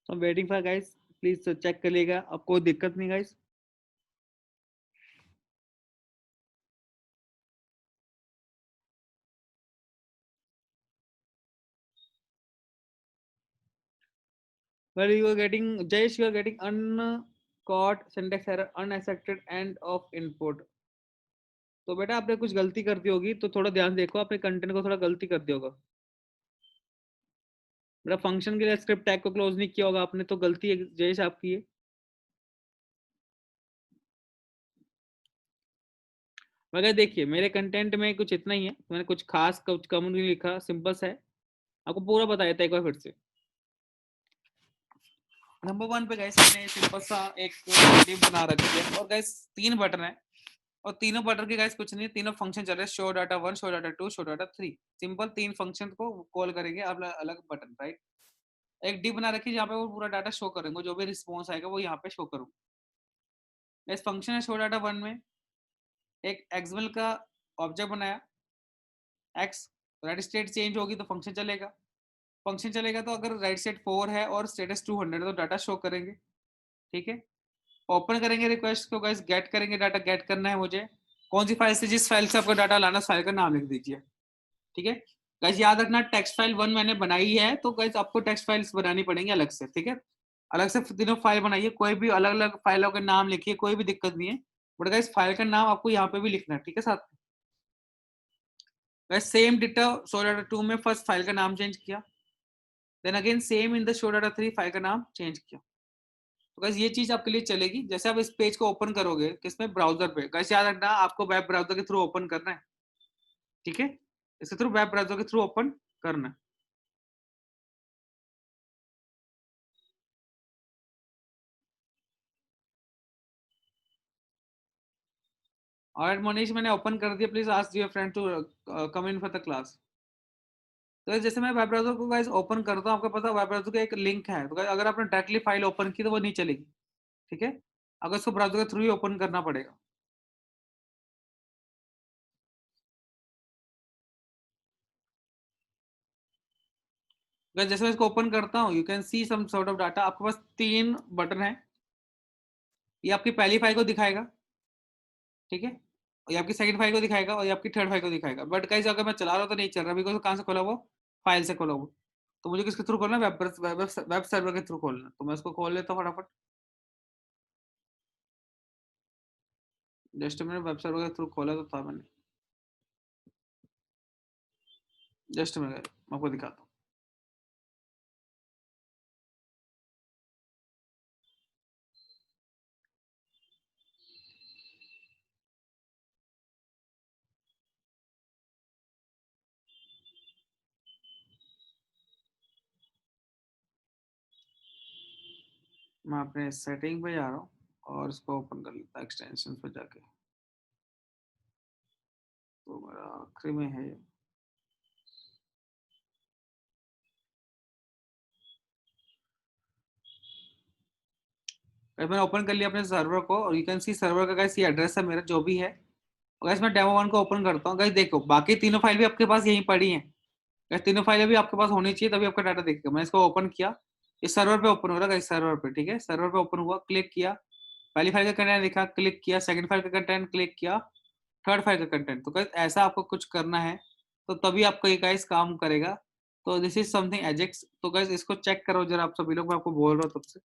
तो waiting for guys, please check करिएगा, अब कोई दिक्कत नहीं guys. Well, you are getting Jayesh, you are getting uncaught syntax error, unaccepted end of input। तो बेटा आपने कुछ गलती कर दी होगी, तो थोड़ा ध्यान देखो, आपने कंटेंट को थोड़ा गलती कर दिया होगा। बेटा फंक्शन के लिए स्क्रिप्ट टैग को क्लोज नहीं किया होगा आपने, तो गलती है जयेश आपकी है। मगर देखिए मेरे कंटेंट में कुछ इतना ही है, मैंने कुछ खास कुछ कम नहीं लिखा, सिंपल सा है। आपको पूरा बता देता है एक बार फिर से। नंबर 1 पे गाइस मैंने सिंपल सा एक टीम बना रखी है, और गाइस 3 बटन है, और तीनों बटन के गाइस कुछ नहीं, तीनों फंक्शन चल रहे हैं, show data 1, show data 2, show data 3। Simple 3 function को कॉल करेंगे अलग अलग बटन, राइट। एक डी बना रखी है जहाँ पे वो पूरा डाटा शो करेंगे, जो भी रिस्पॉन्स आएगा वो यहाँ पे शो करूंगा। इस फंक्शन है शो डाटा वन में एक एक्सएमएल का ऑब्जेक्ट बनाया, एक्स राइट स्टेट चेंज होगी तो फंक्शन चलेगा, फंक्शन चलेगा तो अगर राइट स्टेट 4 है और स्टेटस 200 तो डाटा शो करेंगे, ठीक है। ओपन करेंगे रिक्वेस्ट को गाइस, गेट करेंगे, डाटा गेट करना है मुझे, कौन सी फाइल से, जिस फाइल से आपको डाटा लाना उस फाइल का नाम लिख दीजिए, ठीक है। गाइस याद रखना टेक्स्ट फाइल वन मैंने बनाई है तो गाइस आपको टेक्स्ट फाइल्स बनानी पड़ेंगी अलग से, ठीक है। अलग से तीनों फाइल बनाइए, कोई भी अलग अलग फाइलों के नाम लिखिए, कोई भी दिक्कत नहीं है, बट गाइस फाइल का नाम आपको यहाँ पे भी लिखना है, ठीक है साथ में। Guys same ditto show data two में फर्स्ट फाइल का नाम चेंज किया, then again same in the show data three file का नाम चेंज किया। तो गाइस ये चीज आपके लिए चलेगी जैसे आप इस पेज को ओपन करोगे किसमें, ब्राउजर पे। गाइस याद रखना आपको वेब ब्राउजर के थ्रू ओपन करना है, ठीक है, इसके थ्रू वेब ब्राउजर के थ्रू ओपन करना है। और मोनिश मैंने ओपन कर दिया, please ask your friend to come in for the class. तो guys, जैसे मैं वेब ब्राउजर को गाइस ओपन करता हूँ, आपको पता है वेब ब्राउजर का एक लिंक है, तो guys, अगर आपने डायरेक्टली फाइल ओपन की तो वो नहीं चलेगी, ठीक है, अगर उसको ब्राउजर के थ्रू ही ओपन करना पड़ेगा। गाइस जैसे मैं इसको ओपन करता हूँ, you can see some sort of data, आपके पास तीन बटन है, ये आपकी पहली फाइल को दिखाएगा, ठीक है, और ये आपकी सेकंड फाइल को दिखाएगा और ये आपकी थर्ड फाइल को दिखाएगा, बट गाइस अगर मैं चला रहा हूँ तो नहीं चल रहा, बिकॉज कहाँ से खोला वो, फाइल से खोला वो। तो मुझे किसके थ्रू खोलना है, वेब सर्वर के थ्रू खोलना है, तो मैं इसको खोल लेता हूँ फटाफट। जस्ट मैंने वेब सर्वर के थ्रू खोला तो था मैंने, जस्ट मैं आपको दिखाता हूँ। मैं अपने सेटिंग पे जा रहा हूँ और इसको ओपन कर लेता हूँ एक्सटेंशन पे जाके, तो मेरा आखिरी में है ये। मैंने ओपन कर लिया अपने सर्वर को और यू कैन सी सर्वर का गाइस ये एड्रेस है मेरा जो भी है। गाइस मैं डेमो वन को ओपन करता हूँ, गाइस देखो बाकी तीनों फाइल भी आपके पास यहीं पड़ी हैं, गाइस तीनों फाइलें भी आपके पास होनी चाहिए तभी आपका डाटा दिखेगा। मैं इसको ओपन किया, इस सर्वर पे ओपन हो रहा है गाइस, सर्वर पे, ठीक है, सर्वर पे ओपन हुआ, क्लिक किया, पहली फाइल का कंटेंट दिखा, क्लिक किया, सेकंड फाइल का कंटेंट क्लिक किया, थर्ड फाइल का कंटेंट। तो गाइस ऐसा आपको कुछ करना है तो तभी आपका ये गाइस काम करेगा। तो दिस इज समथिंग एजेक्स, तो गाइस इसको चेक करो जरा आप सभी लोग, मैं आपको बोल रहा हूँ तब से।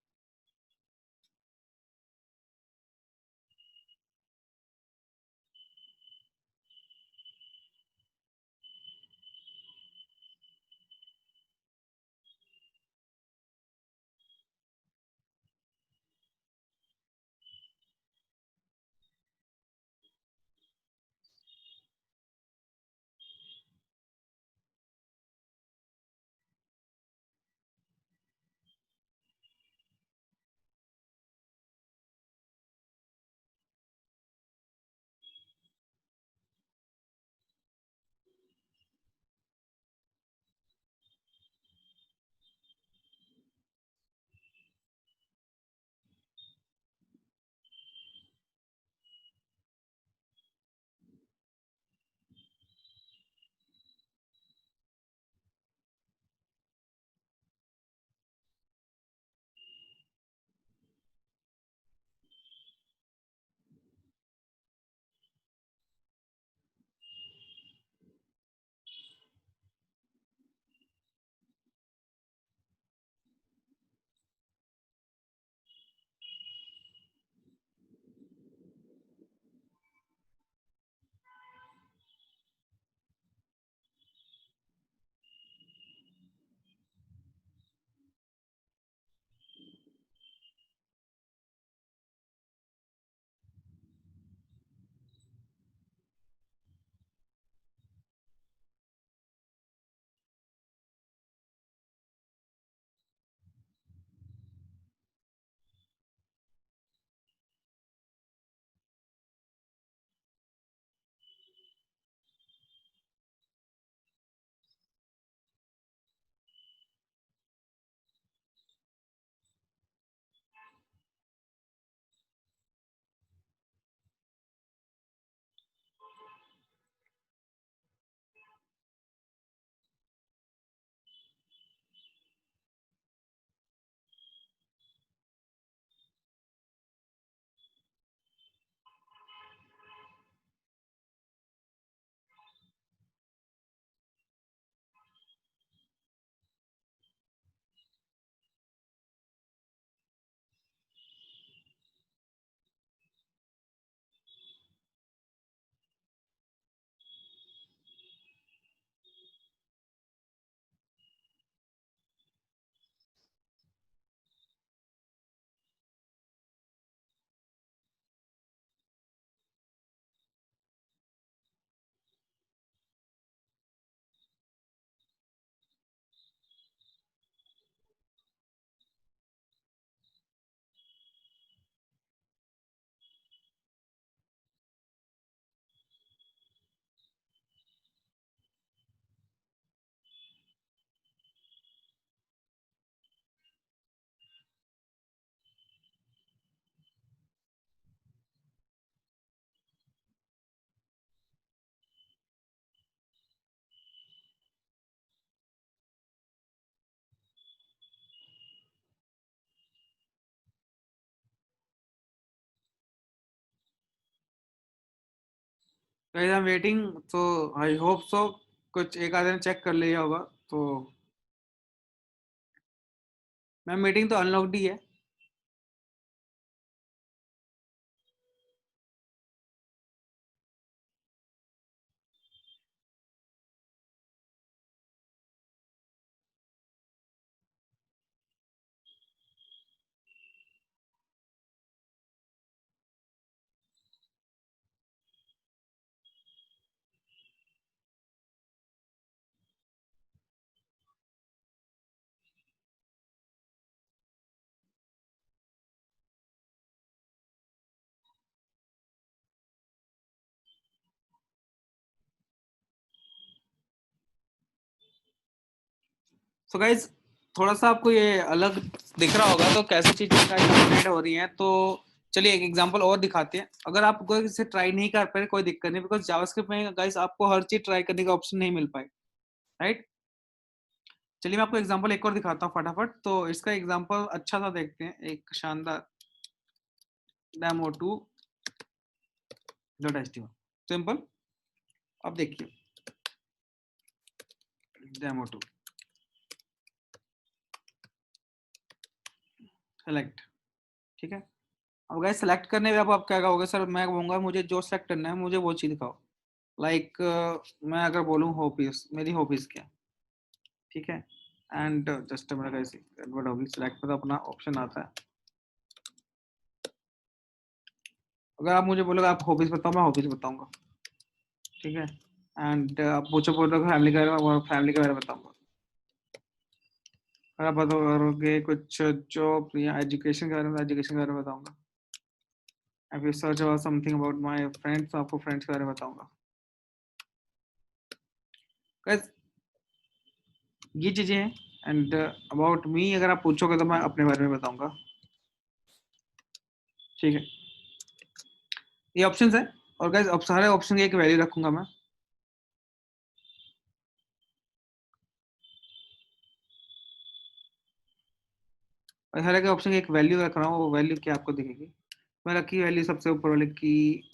गाइस आई एम वेटिंग, तो आई होप सो कुछ एक आधे ने चेक कर लिया होगा। तो मैम मीटिंग तो अनलॉक्ड ही है। सो गाइज थोड़ा सा आपको ये अलग दिख रहा होगा, तो कैसी चीजें गाइज हो रही हैं। तो चलिए एक एग्जांपल और दिखाते हैं। अगर आप कोई इसे ट्राई नहीं कर पाए कोई दिक्कत नहीं, बिकॉज जावास्क्रिप्ट में गाइज आपको हर चीज ट्राई करने का ऑप्शन नहीं मिल पाए, राइट। चलिए मैं आपको एग्जांपल एक और दिखाता हूँ फटाफट। तो इसका एग्जांपल अच्छा सा देखते हैं, एक शानदार demo2 डॉट html सिंपल। अब देखिए demo2 सेलेक्ट, ठीक है। अब गाइस सेलेक्ट करने में अब आप क्या कहोगे, सर मैं कहूँगा मुझे जो सेलेक्ट करना है मुझे वो चीज दिखाओ। लाइक मैं अगर बोलूँ हॉबीज, मेरी हॉबीज क्या है, ठीक है। एंड जस्ट मेरा गाइस कन्वर्ट होगी, सेलेक्ट पर अपना ऑप्शन आता है। अगर आप मुझे बोलोगे आप हॉबीज बताओ, मैं हॉबीज बताऊंगा, ठीक है। एंड आप मुझे बोलोगे फैमिली के बारे में, फैमिली के बारे में बताऊंगा। अगर आप बताओगे कुछ जॉब या एजुकेशन के बारे में, एजुकेशन के बारे में बताऊंगा। If you search about something about my friends, तो आपको फ्रेंड्स के बारे में बताऊंगा। Guys, ये चीजें हैं। एंड अबाउट मी अगर आप पूछोगे तो मैं अपने बारे में बताऊंगा, ठीक है। ये ऑप्शंस है। और गाइस अब सारे ऑप्शन की एक वैल्यू रखूंगा मैं। और हर एक ऑप्शन की एक वैल्यू रख रहा हूँ, वो वैल्यू क्या आपको दिखेगी। मैं रखी वैल्यू सबसे ऊपर वाले की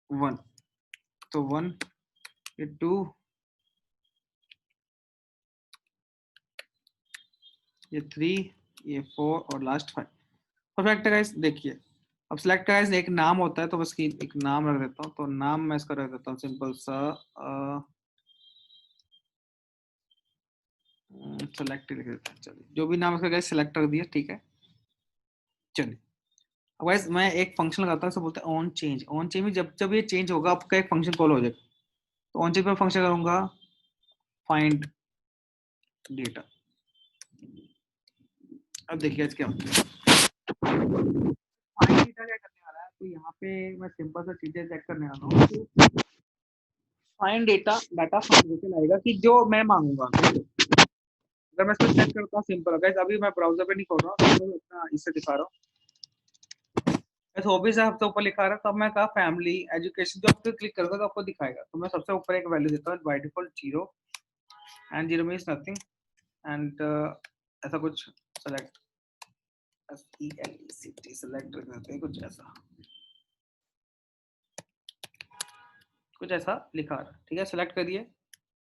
1, तो 1, ये 2, ये 3, ये 4 और लास्ट 5। परफेक्ट है गाइस। देखिए अब सिलेक्ट गाइस एक नाम होता है, तो बस की एक नाम रख देता हूँ। तो नाम मैं इसका रख देता हूँ सिंपल सा सेलेक्ट लिख देते हैं। चलिए जो भी नाम इसका गाइस सिलेक्ट कर दिया, ठीक है। चलिए अब गाइस मैं एक फंक्शन लगाता हूँ, इसे बोलते हैं ऑन चेंज। ऑन चेंज में जब जब ये चेंज होगा आपका एक फंक्शन कॉल हो जाएगा। तो ऑन चेंज में फंक्शन करूंगा फाइंड डेटा। अब देखिए आज क्या होता है। फाइंड डेटा क्या करने वाला है, तो यहाँ पे मैं सिंपल सा चीजें चेक करने वाला हूँ। फाइंड डेटा, डाटा फाइंड करके लाएगा कि जो मैं मांगूंगा। अगर मैं इसको चेक करता हूँ सिंपल, गाइस अभी मैं ब्राउजर पे नहीं खोल रहा हूँ, तो अपना इससे दिखा रहा हूँ। हॉबीज है सबसे ऊपर लिखा रहा है, तब मैं कहा फैमिली एजुकेशन, जो आपको क्लिक करोगे तो आपको दिखाएगा। तो मैं सबसे ऊपर एक वैल्यू देता हूँ by default 0, and 0 means nothing. And ऐसा कुछ सेलेक्ट, SELECT सेलेक्ट रख देते हैं कुछ ऐसा, कुछ ऐसा लिखा रहा है, ठीक है। सेलेक्ट करिए,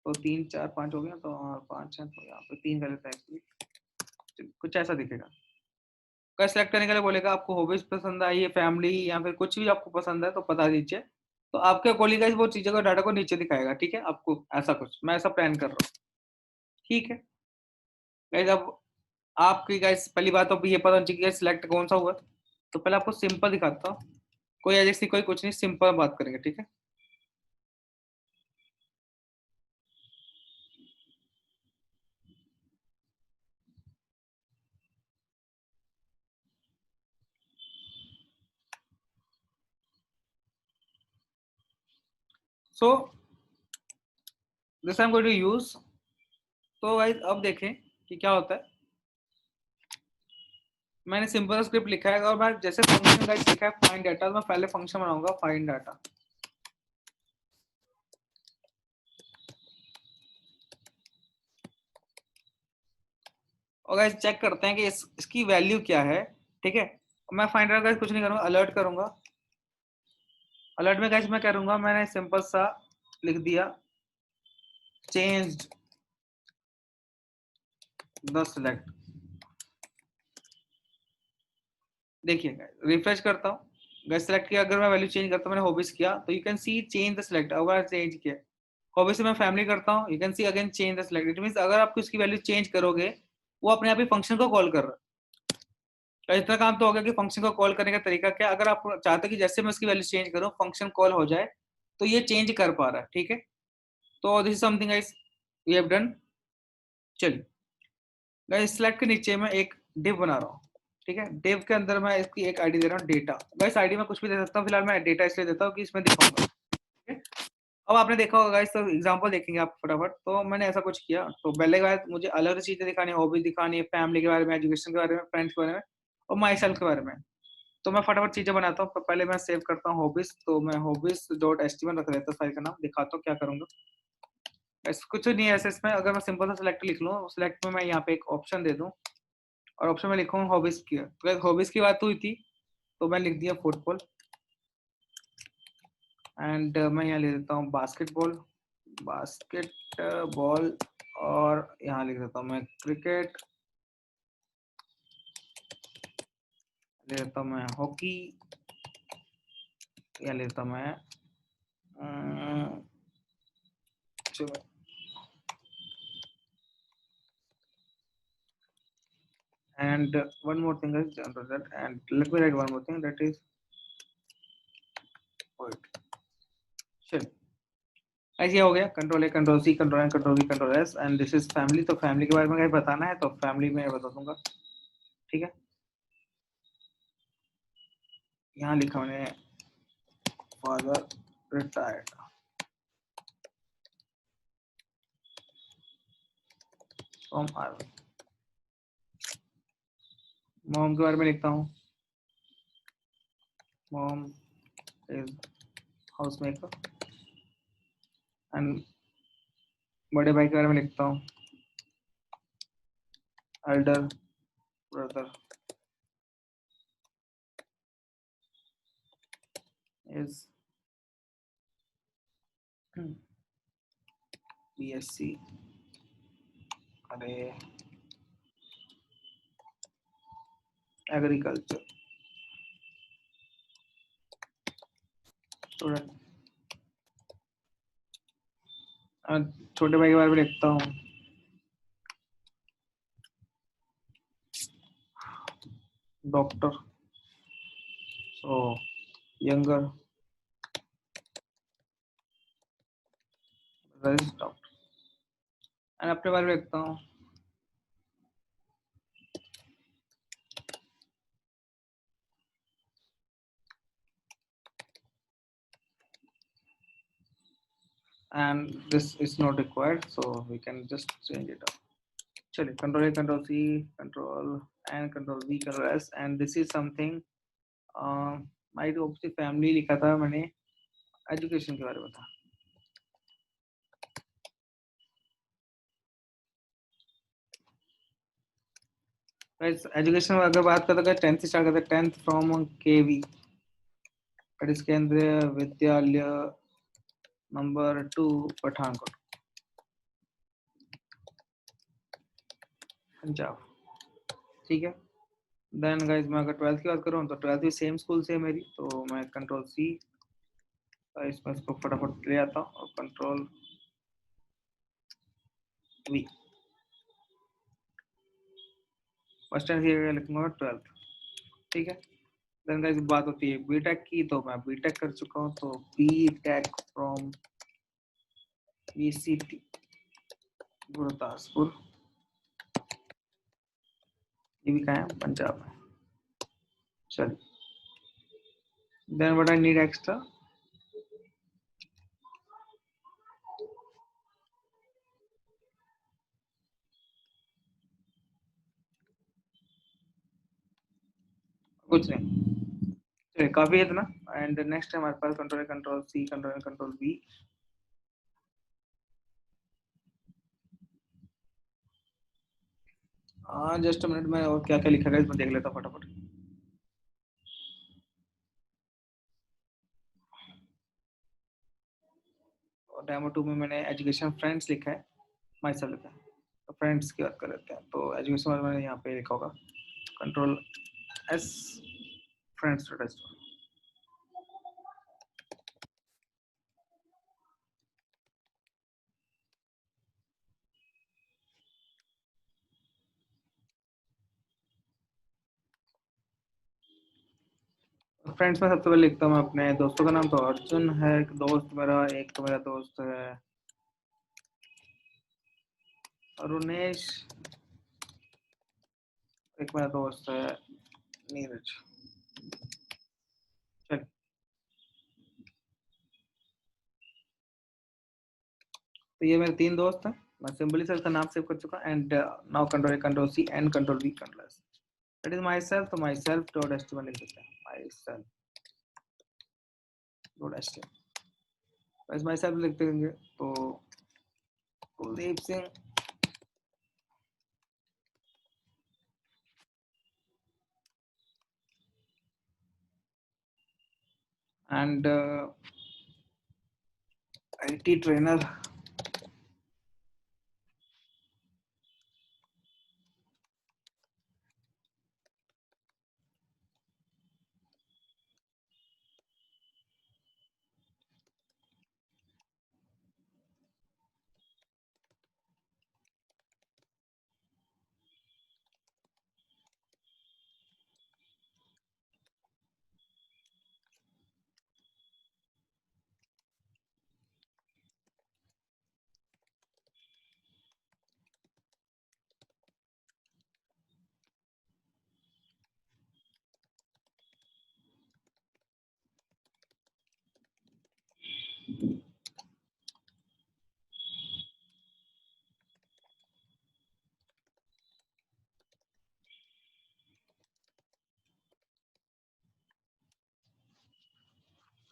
तो 3 4 5 हो गया, तो 5 है, तो यहाँ पे 3 कर देता है, कुछ ऐसा दिखेगा। का सिलेक्ट करने के लिए बोलेगा आपको हॉबीज पसंद आई है, फैमिली या फिर कुछ भी आपको पसंद है तो बता दीजिए। तो आपके अकॉर्डिंग गाइस वो चीजों का डाटा को नीचे दिखाएगा, ठीक है। आपको ऐसा कुछ मैं ऐसा प्लान कर रहा हूँ, ठीक है गाइस। अब आपकी गाइस पहली बात तो ये पता चाहिए सिलेक्ट कौन सा हुआ। तो पहले आपको सिंपल दिखाता हूँ, कोई ऐसी कोई कुछ नहीं, सिंपल बात करेंगे, ठीक है। So this I am going to use. तो गाइस अब देखें कि क्या होता है। मैंने सिंपल स्क्रिप्ट लिखा है, और मैं जैसे फंक्शन गाइस लिखा है फाइंड डाटा, तो मैं पहले फंक्शन बनाऊंगा फाइंड डाटा। और गाइस चेक करते हैं कि इसकी वैल्यू क्या है, ठीक है। मैं फाइंड डाटा कुछ नहीं करूंगा, अलर्ट करूंगा। अलर्ट में गाइस मैं करूंगा, मैंने सिंपल सा लिख दिया चेंज्ड द सिलेक्ट। देखिए रिफ्रेश करता हूँ गाइस, सिलेक्ट किया, अगर मैं वैल्यू चेंज करता हूँ, मैंने हॉबीज किया तो you can C change the select, अगर चेंज किया हॉबीज से मैं फैमिली करता हूँ, you can see again change the select. It means अगर आप उसकी वैल्यू चेंज करोगे वो अपने आप ही फंक्शन को कॉल कर रहा है। तो इतना काम तो हो गया कि फंक्शन को कॉल करने का तरीका क्या, अगर आप चाहते हो कि जैसे मैं उसकी वैल्यू चेंज करूँ फंक्शन कॉल हो जाए, तो ये चेंज कर पा रहा है। ठीक है, तो this is something guys we have done. चलिए गाइस सिलेक्ट के नीचे मैं एक डिव बना रहा हूँ। ठीक है, डिव के अंदर मैं इसकी एक आईडी दे रहा हूँ डेटा। गाइस आईडी में कुछ भी दे सकता हूँ, फिलहाल मैं डेटा इसलिए देता हूँ कि इसमें दिखाऊंगा। ठीक है, अब आपने देखा होगा गाइस, तो एग्जांपल देखेंगे आप फटाफट। तो मैंने ऐसा कुछ किया, तो पहले बात मुझे अलग चीजें दिखानी है, हॉबी दिखानी है, फैमिली के बारे में, एजुकेशन के बारे में, फ्रेंड्स के बारे में और माई सेल्फ के बारे में। तो मैं फटाफट चीजें बनाता हूँ। पहले मैं सेव करता हूँ हॉबीज, तो मैं हॉबीज डॉट एचटीएमएल रख देता हूँ फाइल का नाम। दिखाता हूँ क्या करूंगा। कुछ नहीं है ऐसे इसमें, अगर मैं सिंपल सा सिलेक्ट लिख लूँ, सिलेक्ट में मैं यहाँ पे एक ऑप्शन दे दूँ और ऑप्शन में लिखूँ हॉबीज की। तो हॉबीज की बात हुई थी तो मैं लिख दिया फुटबॉल एंड मैं यहाँ ले देता हूँ बास्केटबॉल, बास्केटबॉल और यहाँ लिख देता हूँ मैं क्रिकेट, ले लेता हूँ मैं हॉकी, या लेता हूँ मैं and one more thing is under that, and let me write one more thing, that is wait, चल ऐसे हो गया। Control A, control C, control N, control V, control S and this is family. तो family के बारे में क्या बताना है तो फैमिली में बता दूंगा। ठीक है, यहाँ लिखा मैंने father retired from army. Mom के बारे में लिखता हूँ, mom is house maker and बड़े भाई के बारे में लिखता हूँ, एल्डर ब्रदर इज बीएससी अरे एग्रीकल्चर स्टूडेंट। छोटे भाई के बारे में लिखता हूँ, doctor, so younger doctor. And अपने बारे में लिखता हूँ, and this is not required so we can just change it up. चलिए control A, control C, control N, control V, control S and this is something my obviously family लिखा था मैंने, education के बारे में था। एजुकेशन अगर बात करते हैं 10th स्टार्ट करते हैं, 10th फ्रॉम केवी, इसके अंदर विद्यालय नंबर 2 पठानकोट पंजाब। ठीक है, देन गाइस मैं अगर 12th की बात करूँ तो 12th भी सेम स्कूल से है मेरी, तो मैं कंट्रोल सी इसमें इसको फटाफट ले आता हूँ और कंट्रोल वी, फर्स्ट टाइम लिखूंगा 12th। ठीक है, देन गाइस बात होती है बीटेक की, तो मैं बीटेक कर चुका हूँ, तो बीटेक फ्रॉम वीसीटी गुरदासपुर, ये भी कहाँ है पंजाब में। चलिए then what I need extra, कुछ नहीं, चलिए काफी है इतना। एंड नेक्स्ट हमारे पास control control C, control control B. हाँ जस्ट मिनट में, और क्या क्या लिखा है इसमें देख लेता फटाफट। डेमो 2 में मैंने एजुकेशन फ्रेंड्स लिखा है, माई सेल्फ लिखा है, तो फ्रेंड्स की बात कर लेते हैं। तो एजुकेशन वाला मैंने यहाँ पे लिखा होगा control S friends dot H. Friends में सबसे पहले लिखता हूँ मैं अपने दोस्तों का नाम। तो अर्जुन है एक दोस्त मेरा, एक तो मेरा दोस्त है अरुणेश, एक मेरा दोस्त है नीरज। चल, तो ये मेरे 3 दोस्त हैं। मैं सिंपली सर का नाम सेव कर चुका and now control C and control V control S. That is myself. तो माई सेल्फ डॉट एचटीएमएल लिख देते हैं, माई सेल्फ डॉट एचटीएमएल। बस माई सेल्फ लिख देंगे तो Kuldeep Singh and IT trainer.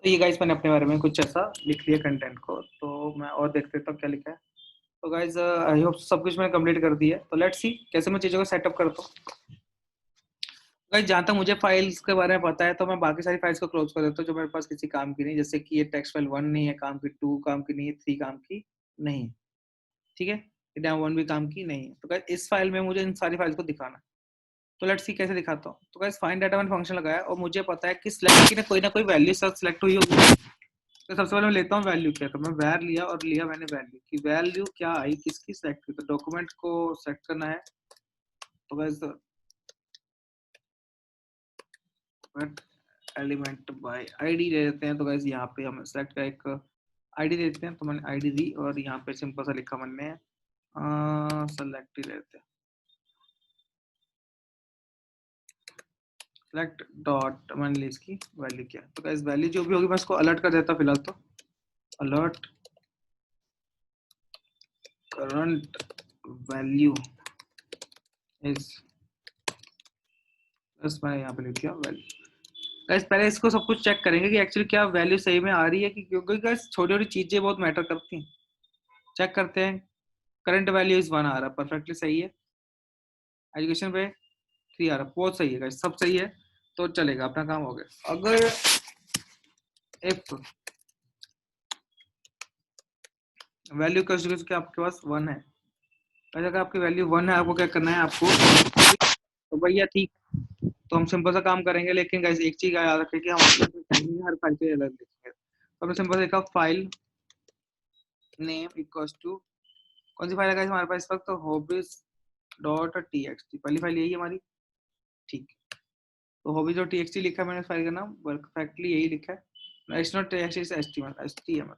तो ये गाइस मैंने अपने बारे में कुछ ऐसा लिख लिया कंटेंट को। तो मैं और देख लेता हूँ क्या लिखा है। तो गाइस आई होप सब कुछ मैंने कंप्लीट कर दिया है। तो लेट्स सी कैसे मैं चीज़ों को सेटअप करता हूँ। गाइस जहाँ तक मुझे फाइल्स के बारे में पता है तो मैं बाकी सारी फाइल्स को क्लोज कर देता हूँ जो मेरे पास किसी काम की नहीं। जैसे कि ये टेक्स्ट फाइल 1 नहीं है काम की, 2 काम की नहीं है, 3 काम की नहीं है, ठीक है। ये डेमो 1 भी काम की नहीं है। तो गाइस इस फाइल में मुझे इन सारी फाइल्स को दिखाना है। तो लेट्स सी कैसे दिखाता हूँ। तो गाइस फाइंड डाटा मैंने फंक्शन लगाया और मुझे पता है कि सिलेक्ट की कोई ना कोई वैल्यू सिलेक्ट हुई होगी। तो सबसे पहले मैं लेता हूँ वैल्यू क्या। तो मैं वैर लिया और लिया मैंने वैल्यू की वैल्यू क्या आई किसकी सिलेक्ट की। तो डॉक्यूमेंट को सेलेक्ट करना है। तो गाइस एलिमेंट बाय आईडी ले लेते हैं। तो गाइस यहाँ पे हम सेलेक्ट का एक आईडी दे देते हैं। तो मैंने आईडी दी और यहाँ पे सिंपल सा लिखा मैंने सेलेक्ट ही लेते हैं, सेलेक्ट डॉट मान ली इसकी वैल्यू क्या। तो गाइस वैल्यू जो भी होगी मैं इसको अलर्ट कर देता फिलहाल। तो अलर्ट करंट वैल्यू इज, बस मैंने यहाँ पे लिख दिया वैल्यू। गाइस पहले इसको सब कुछ चेक करेंगे कि एक्चुअली क्या वैल्यू सही में आ रही है कि, क्योंकि गाइस छोटी छोटी चीजें बहुत मैटर करती हैं। चेक करते हैं। करंट वैल्यू इज 1 आ रहा है, परफेक्टली सही है। एजुकेशन पे 3 आ रहा है, बहुत सही है गाइस, सब सही है। तो चलेगा, अपना काम हो गया। अगर इफ वैल्यू कर चुके कि आपके पास 1 है, अगर आपकी वैल्यू 1 है आपको क्या करना है आपको, तो भैया ठीक। तो हम सिंपल सा काम करेंगे। लेकिन गाइस एक चीज याद रखें कि हम हर फाइल के अलग लिखेंगे। तो हमने सिंपल लिखा फाइल नेम इक्वल्स टू, कौन सी फाइल है गाइस हमारे पास इस वक्त, तो हॉबीज डॉट टीएक्सटी पहली फाइल यही है हमारी, ठीक। तो हॉबीज डॉट टीएक्सटी लिखा है मैंने फाइल का नाम, परफेक्टली यही लिखा है। It's not TXT, it's HTML.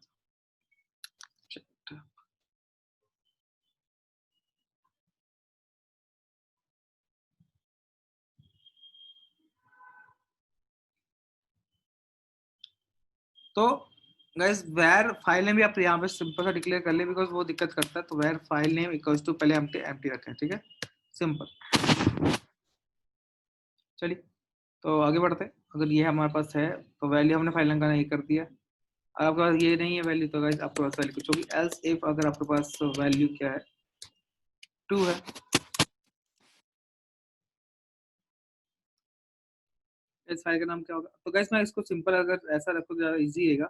तो गाइस वेर फाइल नेम भी आप यहाँ पे सिंपल सा डिक्लेयर कर ले बिकॉज वो दिक्कत करता है। तो var file name equals to पहले एम्प्टी एम्प्टी रखें, ठीक है, सिंपल। चलिए तो आगे बढ़ते हैं। अगर ये हमारे पास है तो वैल्यू हमने फाइल नेम का नहीं कर दिया। अगर आपके पास ये नहीं है वैल्यू तो गाइस आपके पास वैल्यू कुछ होगी। एल्स इफ अगर आपके पास वैल्यू क्या है 2 है, इस फाइल का नाम क्या होगा। तो गाइस मैं इसको सिंपल अगर ऐसा रखूँ ज़्यादा इजी रहेगा,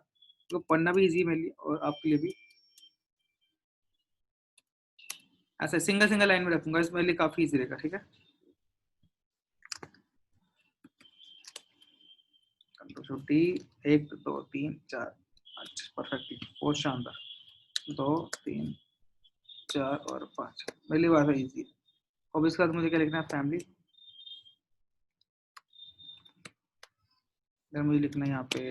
तो पढ़ना भी इजी है मेरे लिए और आपके लिए भी। ऐसे सिंगल सिंगल लाइन में रखूंगा, इसमें लिए काफी इजी रहेगा, ठीक है। कंट्रोल डी, 1 2 3 4 5, परफेक्ट, बहुत शानदार। 2 3 4 और 5, मेरे लिए बात है इजी। अब इसके बाद मुझे क्या लिखना है, फैमिली। फिर मुझे लिखना है यहाँ पे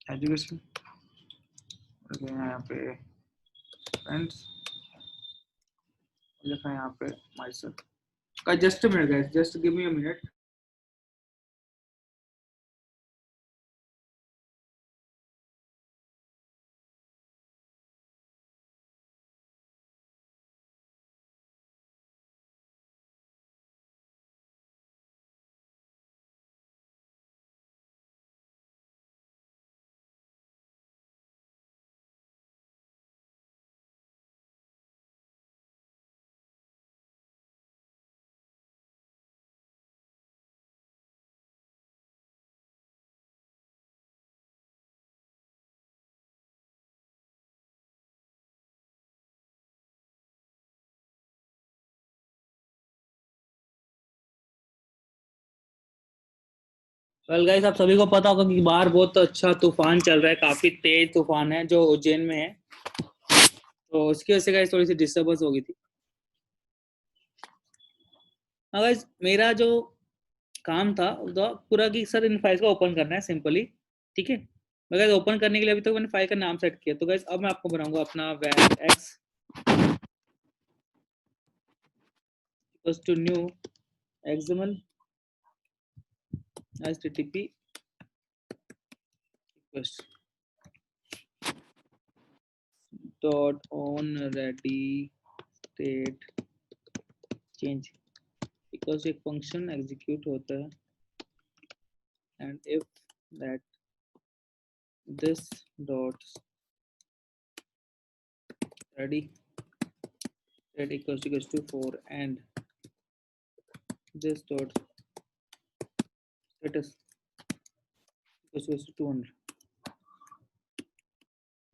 एजुकेशन, यहाँ पे फ्रेंड्स, लिखना है यहाँ पे my self. Just minute guys, just give me a minute. Well guys, आप सभी को पता होगा कि बाहर बहुत अच्छा तूफान चल रहा है, काफी तेज तूफान है जो उज्जैन में है, तो उसकी वजह से गाइस थोड़ी सी डिस्टर्बेंस हो गई थी। हाँ गाइस, मेरा जो काम था वो पूरा की सर इन फाइल्स को ओपन करना है सिंपली, ठीक है। मगर ओपन करने के लिए अभी तक मैंने फाइल का नाम सेट किया, तो गाइस अब मैं आपको बनाऊंगा अपना var x equals to new xml http request dot on ready state change, because एक फंक्शन एग्जीक्यूट होता है and if that this dot ready state equals to 4 and this dot status equals to 200,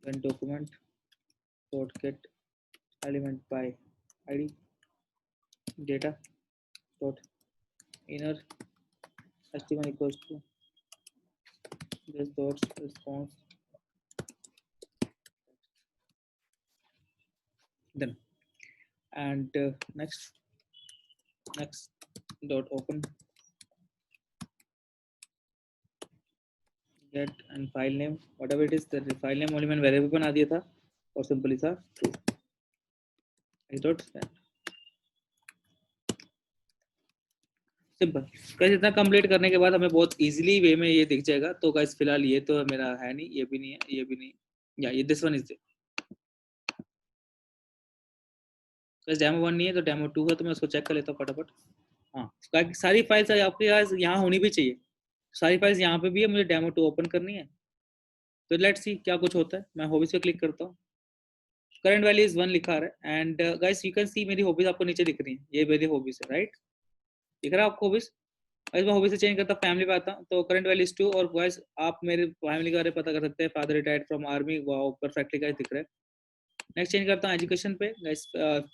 then document dot get element by id data dot inner html equals to this dot response, then and next dot open get and file name whatever it is, the file name only मैंने variable बना दिया था और simply सा true dot stand. Simple guys, इतना complete करने के बाद हमें बहुत इजीली वे में ये दिख जाएगा। तो गाइस फिलहाल ये तो मेरा है नहीं, ये भी नहीं है, ये भी नहीं, या ये this one is guys demo 1 नहीं है तो डेमो 2 है, तो मैं उसको चेक कर लेता हूँ फटाफट। हाँ, सारी फाइल्स आपके पास यहाँ होनी भी चाहिए, सारी फाइल्स यहाँ पे भी है, मुझे डेमो 2 ओपन करनी है। तो लेट्स सी क्या कुछ होता है। मैं हॉबीज पे क्लिक करता हूँ, करंट वैल्यू इज 1 लिखा रहा है एंड गाइस यू कैन सी मेरी हॉबीज आपको नीचे दिख रही है, ये मेरी हॉबीज है, राइट। दिख रहा है आपको हॉबीज? गाइस मैं हॉबी से चेंज करता हूँ, फैमिली पे आता हूँ, तो करंट वैल्यू इज 2। और गाइस आप मेरे फैमिली के बारे में पता कर सकते हैं, father retired from army, wow perfectly guys दिख रहा है। नेक्स्ट चेंज करता हूँ एजुकेशन पे, गाइस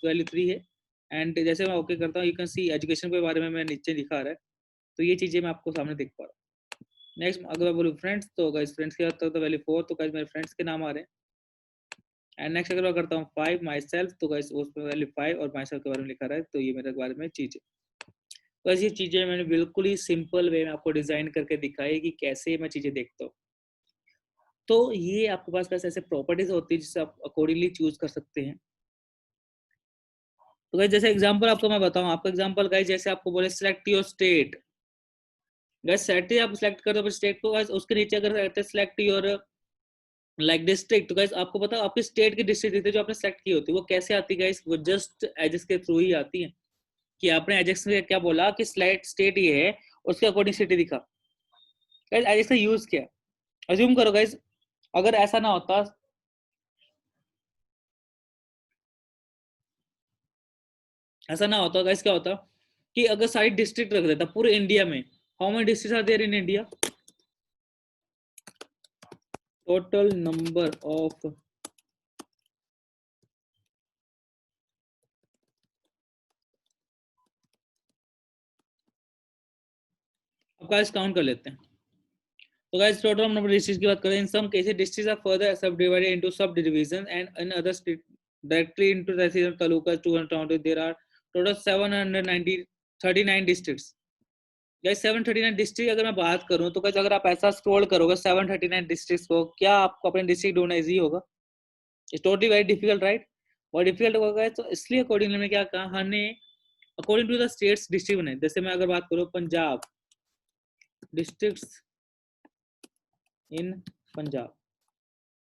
वैल्यू 3 है एंड जैसे मैं ओके करता हूँ, यू कैन सी एजुकेशन के बारे में मैं नीचे लिखा रहा है, तो ये चीजें मैं आपको सामने दिख पा रहा हूँ। नेक्स्ट अगर मैं बोलूँ फ्रेंड्स, तो गाइस फ्रेंड्स की बात करता हूँ वैल्यू 4, तो गाइस मेरे फ्रेंड्स के नाम आ रहे हैं। एंड नेक्स्ट अगर मैं करता हूँ 5 माई सेल्फ, तो गाइस उसमें वैल्यू 5 और माई सेल्फ के बारे में लिखा रहा है, तो ये मेरे बारे में चीजें। तो ऐसी चीजें मैंने बिल्कुल ही सिंपल वे में आपको डिजाइन करके दिखाई कि कैसे मैं चीजें देखता हूँ। तो ये आपके पास कैसे ऐसे प्रॉपर्टीज होती है जिससे आप अकॉर्डिंगली चूज कर सकते हैं। तो गाइस जैसे एग्जांपल आपको मैं बताऊं, आपका एग्जांपल गाइस जैसे आपको बोले select your state, guys set ही आप सिलेक्ट कर दो स्टेट को, गाइस उसके नीचे अगर रहते सिलेक्ट योर लाइक डिस्ट्रिक्ट, तो गाइस आपको पता है आपके स्टेट की डिस्ट्रिक्ट जो आपने सेलेक्ट की होती है वो कैसे आती है गाइस, वो जस्ट एजेस के थ्रू ही आती है। कि आपने एजेक्स में क्या बोला कि स्लाइड स्टेट ये है, उसके अकॉर्डिंग सिटी दिखा, गाइस एजेक्स का यूज किया। अज्यूम करो गाइस अगर ऐसा ना होता, ऐसा ना होता गाइस, क्या होता कि अगर सारी डिस्ट्रिक्ट रख देता पूरे इंडिया में, how many districts are there in India, total number of guys count कर लेते हैं। तो गाइस टोटल नंबर डिस्ट्रिक्ट की बात करें, in some cases districts are further subdivided into subdivision and in other directly into tehsil taluka 220 there are total 790 39 districts. Guys 739 district अगर मैं बात करूं तो गाइस अगर आप ऐसा स्क्रॉल करोगे 739 डिस्ट्रिक्ट्स को, क्या आपको अपने डिस्ट्रिक्ट ढूंढना इजी होगा? It's totally very difficult, right? और डिफिकल्ट होगा गाइस, तो इसलिए अकॉर्डिंगली मैं क्या कहा, हमने according to the states district बनाए। जैसे मैं अगर बात करूं पंजाब, डिस्ट्रिक्ट्स इन पंजाब।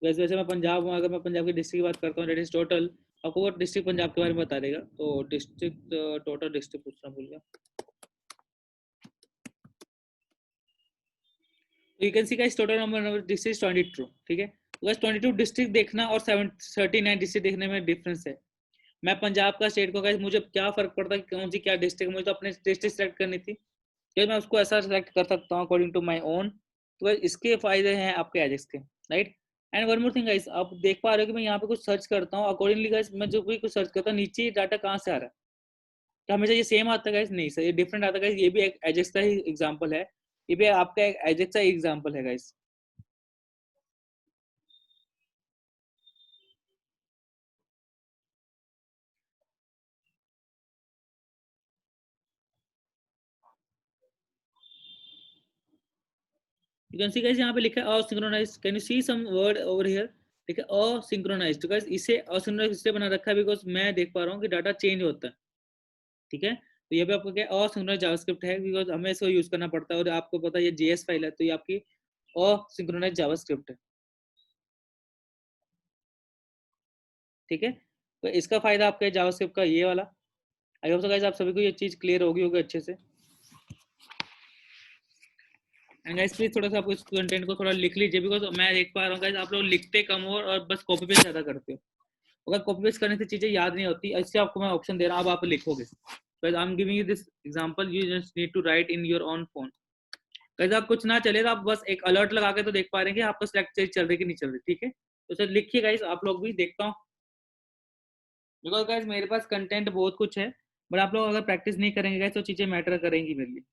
वैसे वैसे मैं पंजाब हूँ, अगर मैं पंजाब के डिस्ट्रिक्ट की बात करता हूँ, डेट इज टोटल, आपको वो डिस्ट्रिक्ट पंजाब के बारे में बता देगा। तो डिस्ट्रिक्ट, टोटल डिस्ट्रिक्ट पूछना भूल गया। तो you can see guys total number district 22, ठीक है। तो गाइस 22 डिस्ट्रिक्ट देखना और 39 डिस्ट्रिक्ट देखने में डिफरेंस है। मैं पंजाब का स्टेट को गाइस, मुझे क्या फर्क पड़ता है कि कौन सी क्या डिस्ट्रिक्ट, मुझे तो अपने डिस्ट्रिक्ट सेलेक्ट करनी थी, क्या मैं उसको ऐसा सेलेक्ट कर सकता हूँ अकॉर्डिंग टू माई ओन। तो गाइस इसके फायदे हैं आपके एजेक्स के, right. And one more thing guys, आप देख पा रहे हो कि मैं यहाँ पे कुछ सर्च करता हूँ, अकॉर्डिंगली गाइस मैं जो भी कुछ सर्च करता हूँ, नीचे डाटा कहाँ से आ रहा है? क्या हमेशा ये सेम आता है गाइस? नहीं सर, ये डिफरेंट आता है गाइस। ये भी एक एजेक्स का ही एग्जांपल है, ये भी आपका एक एजेक्स का एग्जांपल है guys. You can see guys, यहाँ पे लिखा है asynchronise, can you see some word over here? ठीक है, असिंक्रोनाइज। तो गाइस इसे असिंक्रोनाइज इसलिए बना रखा है बिकॉज मैं देख पा रहा हूँ कि डाटा चेंज होता है, ठीक है। तो ये पे आपको क्या असिंक्रोनाइज जावास्क्रिप्ट है, बिकॉज हमें इसको यूज करना पड़ता है, और आपको पता है ये जेएस फाइल है, तो ये आपकी असिंक्रोनाइज जावास्क्रिप्ट है, ठीक है। तो इसका फायदा आपका जावास्क्रिप्ट का ये वाला। आई होप सो गाइस आप सभी को ये चीज क्लियर होगी होगी अच्छे से। एंड गाइस प्लीज थोड़ा सा आप इस कंटेंट को थोड़ा लिख लीजिए, बिकॉज मैं देख पा रहा हूँ गाइस आप लोग लिखते कम हो और बस कॉपी पेस्ट ज्यादा करते हो। अगर कॉपी पेस्ट करने से चीजें याद नहीं होती, इससे आपको मैं ऑप्शन दे रहा हूँ, अब आप लिखोगे। Guys I am giving you this example, you just need to write in your own phone. Guys आप कुछ ना चले तो आप बस एक अलर्ट लगा के तो देख पा रहे हैं कि आपका सिलेक्ट चीज चल रही कि नहीं चल रही, ठीक है। तो सर लिखिए गाइस, आप लोग भी, देखता हूँ, बिकॉज गाइस मेरे पास कंटेंट बहुत कुछ है, बट आप लोग अगर प्रैक्टिस नहीं करेंगे गाइस तो चीजें मैटर करेंगी मेरे लिए।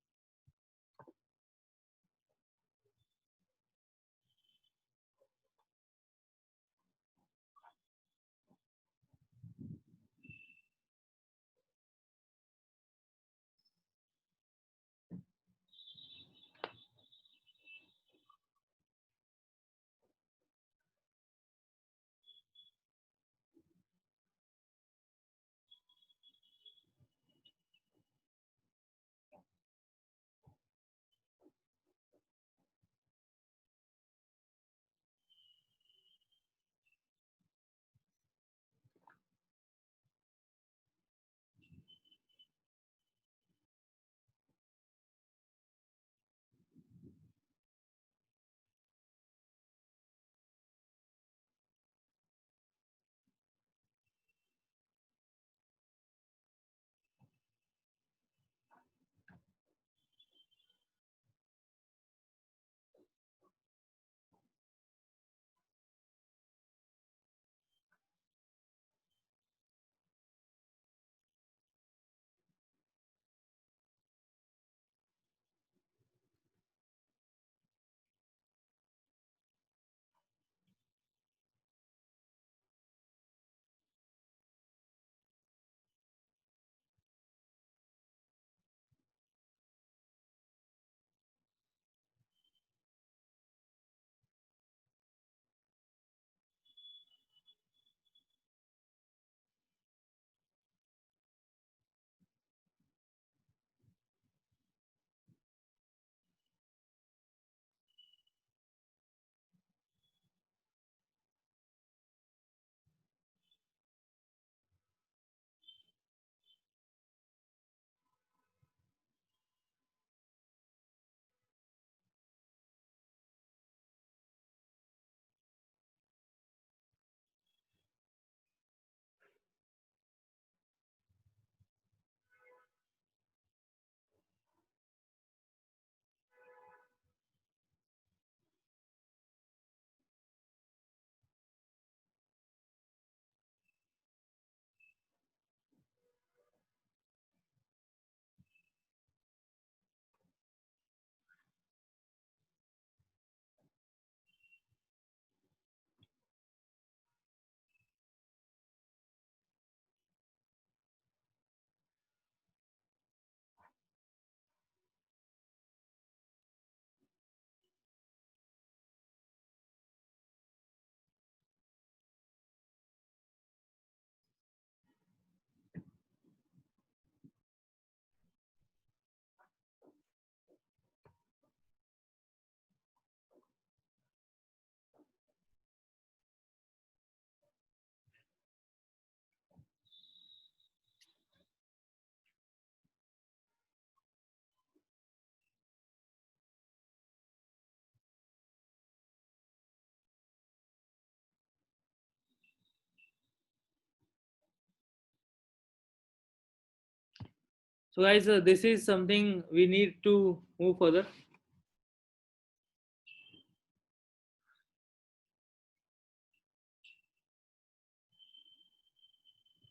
So guys, this is something we need to move further.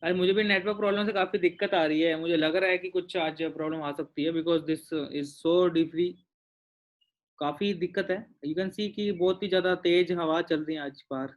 आज मुझे भी नेटवर्क प्रॉब्लम से काफी दिक्कत आ रही है, मुझे लग रहा है कि कुछ आज प्रॉब्लम आ सकती है, because this is so deeply, काफी दिक्कत है। यू कैन सी कि बहुत ही ज्यादा तेज हवा चल रही है आज बाहर।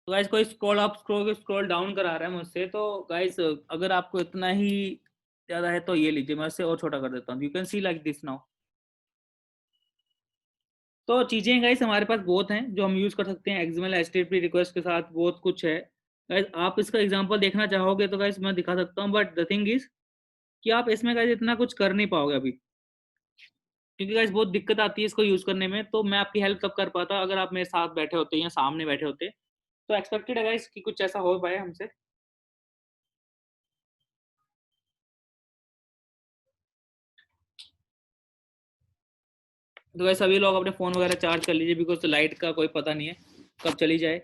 तो गाइस कोई स्क्रॉल अप स्क्रॉल डाउन करा रहा है मुझसे, तो गाइस अगर आपको इतना ही ज्यादा है तो ये लीजिए, मैं इससे और छोटा कर देता हूँ। You can C like this now. तो चीजें गाइस हमारे पास बहुत हैं जो हम यूज कर सकते हैं एक्सएमएल एचटीटीपी रिक्वेस्ट के साथ, बहुत कुछ है। गाइस आप इसका एग्जांपल देखना चाहोगे तो गाइस मैं दिखा सकता हूँ, बट द थिंग इज कि आप इसमें गाइस इतना कुछ कर नहीं पाओगे अभी, क्योंकि गाइस बहुत दिक्कत आती है इसको यूज करने में। तो मैं आपकी हेल्प तब कर पाता अगर आप मेरे साथ बैठे होते या सामने बैठे होते। तो एक्सपेक्टेड है गाइस कि कुछ ऐसा हो पाए हमसे। तो गाइस सभी लोग अपने फोन वगैरह चार्ज कर लीजिए, बिकॉज लाइट का कोई पता नहीं है कब चली जाए।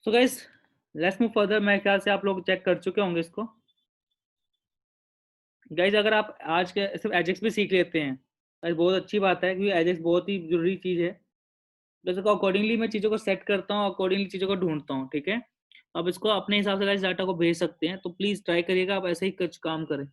So guys let's move further. मेरे ख्याल से आप लोग चेक कर चुके होंगे इसको। गाइज अगर आप आज के सिर्फ एजेक्स भी सीख लेते हैं गाइस बहुत अच्छी बात है, क्योंकि एजेक्स बहुत ही जरूरी चीज़ है। जैसे को अकॉर्डिंगली मैं चीज़ों को सेट करता हूँ, अकॉर्डिंगली चीज़ों को ढूंढता हूँ, ठीक है। आप इसको अपने हिसाब से गाइस डाटा को भेज सकते हैं, तो प्लीज़ ट्राई करिएगा आप ऐसे ही कुछ काम करें।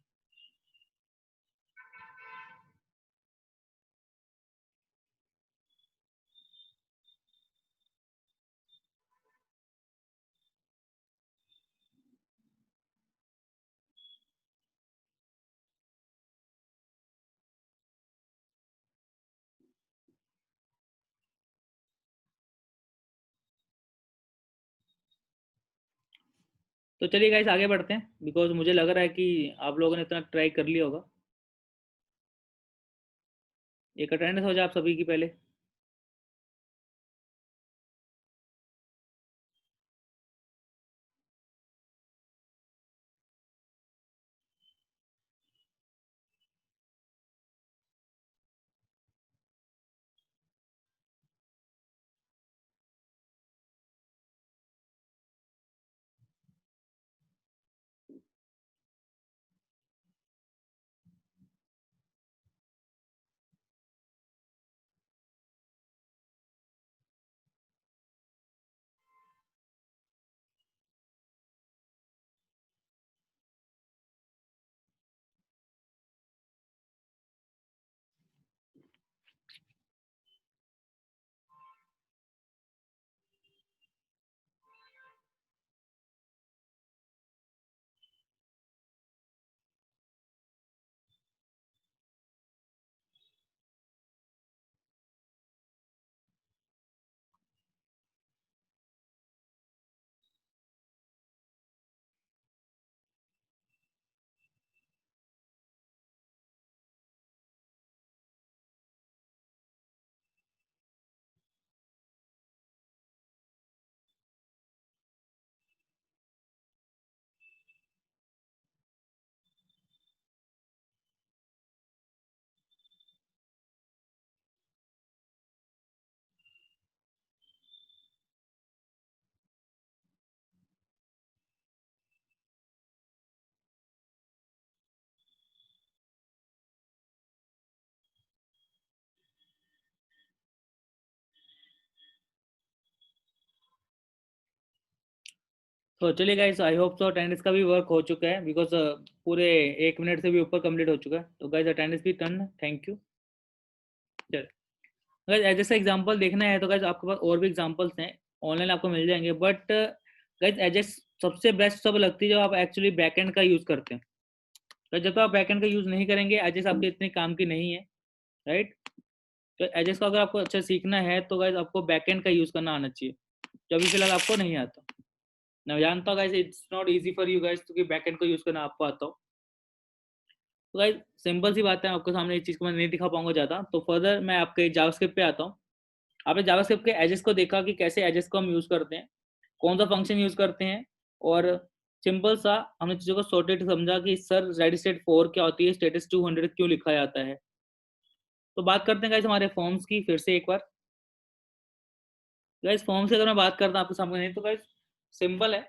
तो चलिए गाइस आगे बढ़ते हैं, बिकॉज मुझे लग रहा है कि आप लोगों ने इतना ट्राई कर लिया होगा। एक अटेंडेंस हो जाए आप सभी की पहले। तो चलिए guys I hope so attendance का भी वर्क हो चुका है, बिकॉज पूरे 1 मिनट से भी ऊपर कंप्लीट हो चुका है। तो गाइस अटेंडेंस भी टर्न, थैंक यू। चल गाइस जैसे एग्जांपल देखना है तो गाइस आपके पास और भी एग्जांपल्स हैं, ऑनलाइन आपको मिल जाएंगे, बट गाइस एजेस सबसे बेस्ट सब लगती है जब आप एक्चुअली बैकएंड का यूज़ करते हैं। तो जब तक आप बैकएंड का यूज़ नहीं करेंगे एजेस आपके इतने काम की नहीं है, राइट। तो एजेस का अगर आपको अच्छा सीखना है तो गाइस आपको बैकएंड का यूज़ करना आना चाहिए, जो अभी फिलहाल आपको नहीं आता। मैं जानता हूँ guys it's not easy for you guys, क्योंकि बैकएंड को यूज़ करना आपको आता हो। तो गाइस सिंपल सी बात है, आपके सामने इस चीज़ को मैं नहीं दिखा पाऊंगा ज़्यादा, तो फर्दर मैं आपके जावास्क्रिप्ट पे आता हूँ। आपने जावास्क्रिप्ट के एजेस को देखा कि कैसे एजेस को हम यूज़ करते हैं, कौन सा फंक्शन यूज़ करते हैं, और सिंपल सा हमने चीज़ों को सॉर्टेड समझा कि सर रेडी स्टेट 4 क्या होती है, स्टेटस 200 क्यों लिखा जाता है। तो बात करते हैं गाइस हमारे फॉर्म्स की फिर से एक बार। गाइस फॉर्म से अगर मैं बात करता हूँ आपके सामने, नहीं तो गाइस सिंपल है।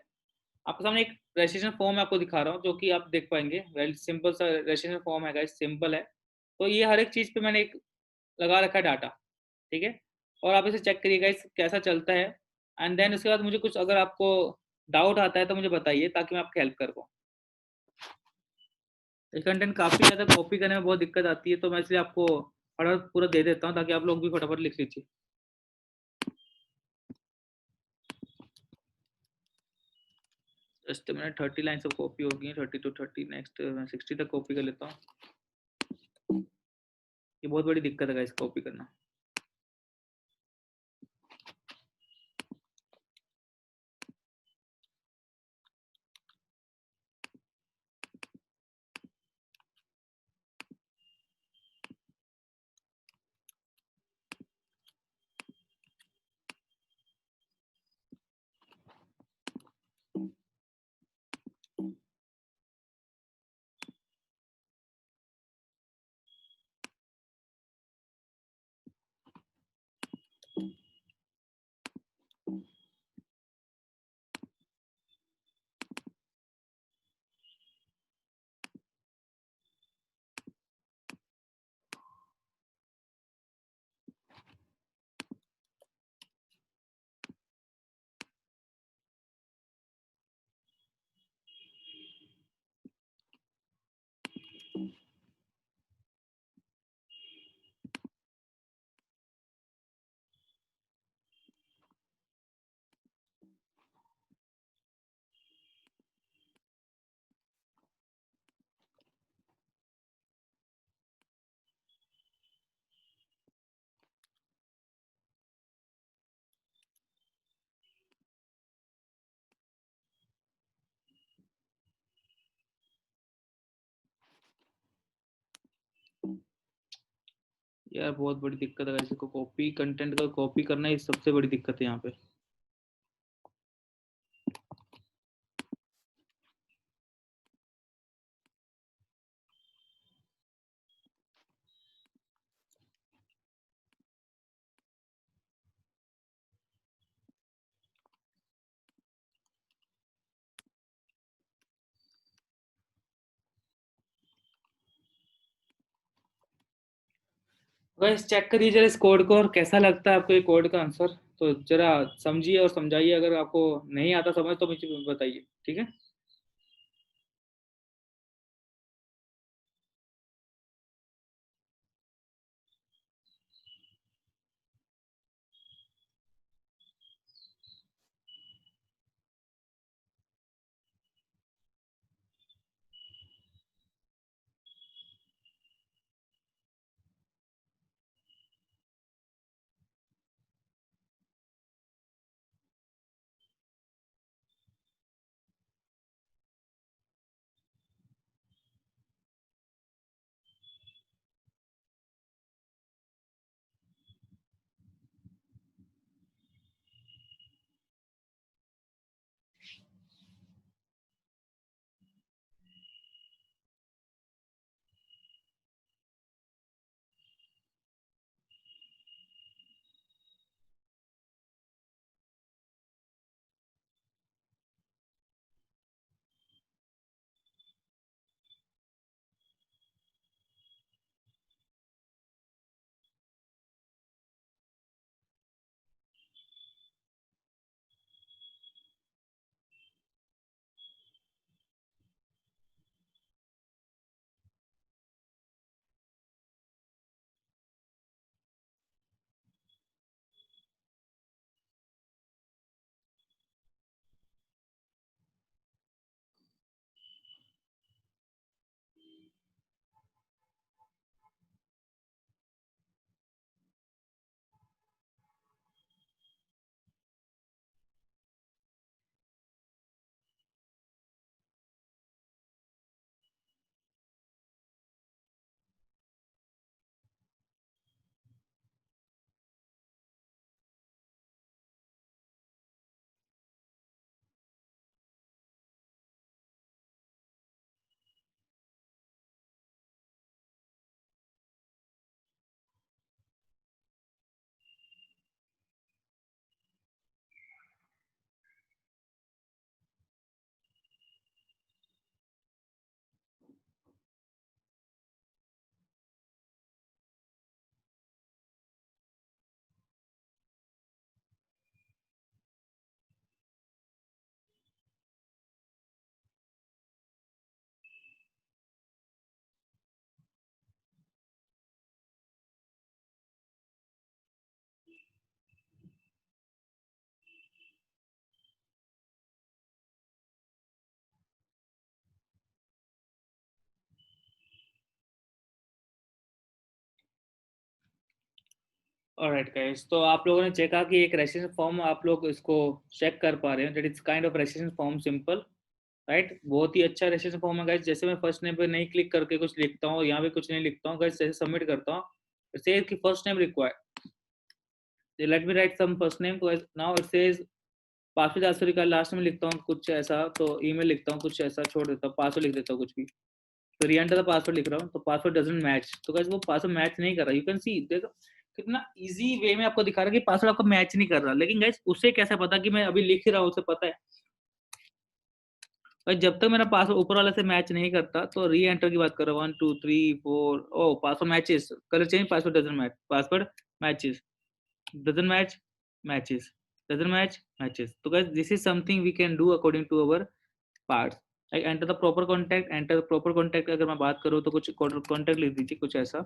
आपके सामने एक रजिस्ट्रेशन फॉर्म मैं आपको दिखा रहा हूँ, जो कि आप देख पाएंगे, वेल सिंपल सा रजिस्ट्रेशन फॉर्म है गाइस, सिंपल है। तो ये हर एक चीज़ पे मैंने एक लगा रखा है डाटा, ठीक है। और आप इसे चेक करिए गाइस कैसा चलता है, एंड देन उसके बाद मुझे कुछ अगर आपको डाउट आता है तो मुझे बताइए, ताकि मैं आपकी हेल्प कर पाऊँ। ये कंटेंट काफ़ी ज़्यादा कॉपी करने में बहुत दिक्कत आती है, तो मैं इसलिए आपको फटाफट पूरा दे देता हूँ, ताकि आप लोग भी फटाफट लिख लीजिए। जस्ट मैंने 30 लाइन सब कॉपी हो गई, 30 to 30, नेक्स्ट मैं 60 तक कॉपी कर लेता हूँ। ये बहुत बड़ी दिक्कत है गाइस कॉपी करना। यार बहुत बड़ी दिक्कत है, इसको कॉपी कंटेंट का कॉपी करना ही सबसे बड़ी दिक्कत है यहाँ पे। गाइस चेक करिए जरा इस कोड को और कैसा लगता है आपको ये कोड का आंसर। तो जरा समझिए और समझाइए, अगर आपको नहीं आता समझ तो मुझे बताइए, ठीक है। ऑलराइट गाइस, तो आप लोगों ने चेका कि एक रेजिस्ट्रेशन फॉर्म आप लोग इसको चेक कर पा रहे हैं, that is kind of registration form, simple, right. बहुत ही अच्छा रेजिस्ट्रेशन फॉर्म है गाइस। जैसे मैं फर्स्ट नेम पे नहीं क्लिक करके कुछ लिखता हूँ, यहाँ पे कुछ नहीं लिखता हूँ गाइस, जैसे सबमिट करता हूँ, इट सेज कि first name required, let me write some first name, तो now it says password answer का लास्ट में लिखता हूँ कुछ ऐसा, तो ईमेल लिखता हूँ कुछ ऐसा, छोड़ देता हूँ, पासवर्ड लिख देता हूँ कुछ भी, तो री एंटर द पासवर्ड लिख रहा हूँ, तो पासवर्ड डजंट मैच, तो गाइस वो पासवर्ड मैच नहीं कर रहा। यू कैन सी, देखो कितना इजी वे में आपको दिखा रहा है कि पासवर्ड आपको मैच नहीं कर रहा, लेकिन गाइस उसे कैसे पता कि मैं अभी लिख ही रहा हूँ, उसे पता है। और जब तक मेरा पासवर्ड ऊपर वाले से मैच नहीं करता, तो री एंटर की बात करो, 1 2 3 4, oh password matches, colour change, password doesn't match, password matches, doesn't match, matches, doesn't match, matches. So guys, this is something we can do according to our parts. Like enter the proper contact, enter the proper contact, अगर मैं बात करूँ तो कुछ contact लिख दीजिए कुछ ऐसा,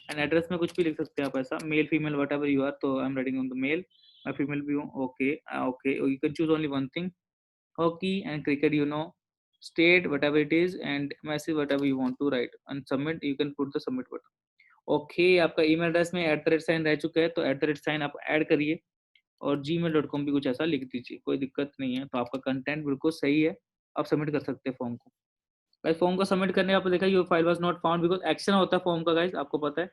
एंड एड्रेस में कुछ भी लिख सकते हैं आप ऐसा, male female whatever you are, तो I am writing on the male, मैं फीमेल भी हूँ, okay okay, you can choose only one thing, hockey and cricket, you know, state whatever it is and message whatever you want to write and submit, you can put the submit button. Okay आपका email address में @ रह चुका है, तो @ आप add करिए, और gmail.com भी कुछ ऐसा लिख दीजिए, कोई दिक्कत नहीं है, तो आपका कंटेंट बिल्कुल सही है, आप सबमिट कर सकते हैं फॉर्म को। गाइस फॉर्म को सबमिट करने आपने देखा your file was not found, because action होता है फॉर्म का गाइस, आपको पता है।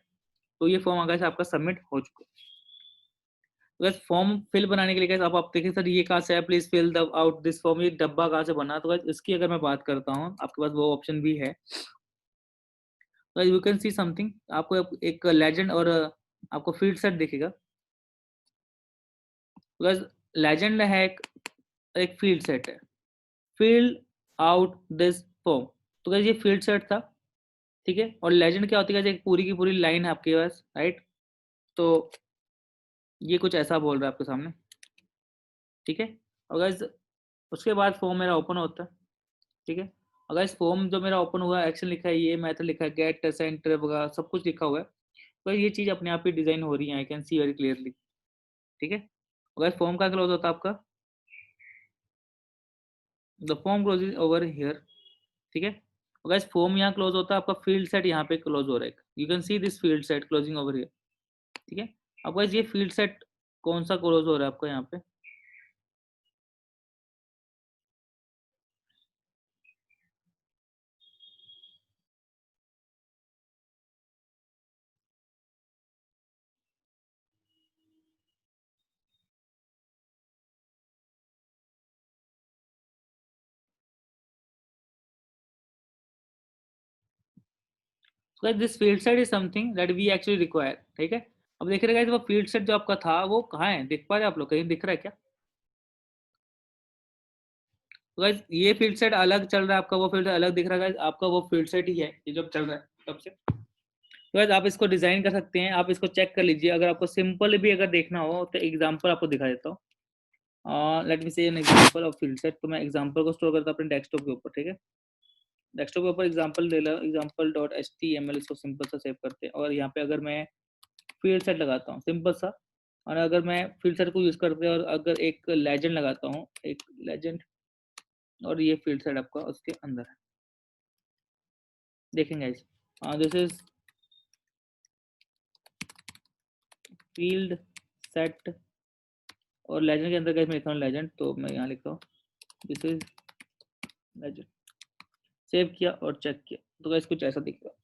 तो ये फॉर्म अगर आपका सबमिट हो चुका है। बस फॉर्म फिल बनाने के लिए गाइस आप देखिए सर ये कहाँ से है, please fill the out this form, ये डब्बा कहाँ से बना, तो गाइस इसकी अगर मैं बात करता हूँ आपके पास वो ऑप्शन भी है। तो यू कैन सी समथिंग, आपको एक लेजेंड और आपको फील्ड सेट दिखेगा। बिकॉज लेजेंड है एक फील्ड सेट है, फील्ड आउट दिस फॉर्म, तो गाइस ये फील्ड सेट था, ठीक है। और लेजेंड क्या होती है, एक पूरी की पूरी लाइन है आपके पास, राइट। तो ये कुछ ऐसा बोल रहा है आपके सामने, ठीक है। और गाइस उसके बाद फॉर्म मेरा ओपन होता है, ठीक है। अगर इस फॉर्म जो मेरा ओपन हुआ, एक्शन लिखा है, ये मेथड लिखा है, गेट सेंटर वगैरह सब कुछ लिखा हुआ है, तो ये चीज अपने आप ही डिजाइन हो रही है, I can see very clearly, ठीक है। अगर फॉर्म का क्लोज होता है आपका, the form close over here, ठीक है। अगर इस फॉर्म यहाँ क्लोज होता है, आपका फील्ड सेट यहाँ पे क्लोज हो रहा है, you can see this field set closing over here, ठीक है। अब गाइस ये फील्ड सेट कौन सा क्लोज हो रहा है आपका यहाँ पे, so this field set is something that we actually require, ठीक है। अब देख रहे हैं वो फील्ड सेट जो आपका था वो कहाँ है, दिख पा रहे हैं आप लोग, कहीं दिख रहा है क्या। तो गाइस ये फील्ड सेट अलग चल रहा है आपका, वो फील्ड अलग दिख रहा है गाइस, आपका वो फील्ड सेट ही है ये जो चल रहा है तब से। तो गाइस आप इसको डिजाइन कर सकते हैं, आप इसको चेक कर लीजिए, अगर आपको सिंपल भी अगर देखना हो तो एग्जांपल आपको दिखा देता हूँ। लेट मी से an example of field set, तो मैं एग्जांपल को स्टोर करता हूँ अपने डेस्कटॉप के ऊपर, ठीक है। डेस्कटॉप के ऊपर एग्जांपल दे लो, example dot H T M L, इसको सिंपल सा सेव करते हैं, और यहाँ पे अगर मैं फील्ड सेट लगाता हूँ सिंपल सा, और अगर मैं फील्ड सेट को यूज करते हैं और अगर एक लेजेंड लगाता हूँ, एक लेजेंड, और ये फील्ड सेट आपका उसके अंदर है, देखेंगे इस दिस इज फील्ड सेट, और लेजेंड के अंदर गाइस मैं लिखा हूँ लेजेंड, तो मैं यहाँ लिखता हूँ दिस इज लेजेंड, सेव किया और चेक किया, तो गाइस कुछ ऐसा दिखेगा।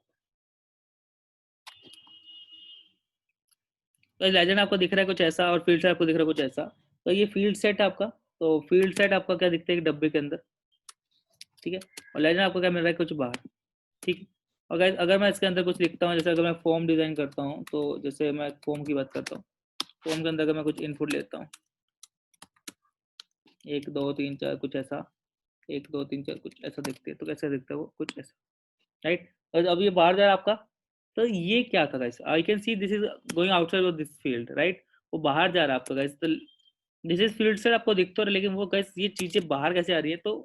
तो लेजेंड आपको दिख रहा है कुछ ऐसा, और फील्ड सेट आपको दिख रहा है कुछ ऐसा, तो ये फील्ड सेट आपका, तो फील्ड सेट आपका क्या दिखता है एक डब्बे के अंदर, ठीक है। और लेजेंड आपको क्या मिल रहा है कुछ बाहर, ठीक है। और गाइस अगर मैं इसके अंदर कुछ लिखता हूँ, जैसे अगर मैं फॉर्म डिजाइन करता हूँ, तो जैसे मैं फॉर्म की बात करता हूँ, फॉर्म के अंदर अगर मैं कुछ इनपुट लेता हूँ, 1 2 3 4 कुछ ऐसा, 1 2 3 4 कुछ ऐसा दिखते हैं, तो कैसा दिखता है वो कुछ ऐसा, राइट। और अब ये बाहर जा रहा है आपका, तो ये क्या था guys, I can see this is going outside of this field, right. वो बाहर जा रहा है आपका गाइस, तो दिस इज फील्ड से आपको दिख तो रहा है, लेकिन वो गाइस ये चीजें बाहर कैसे आ रही है, तो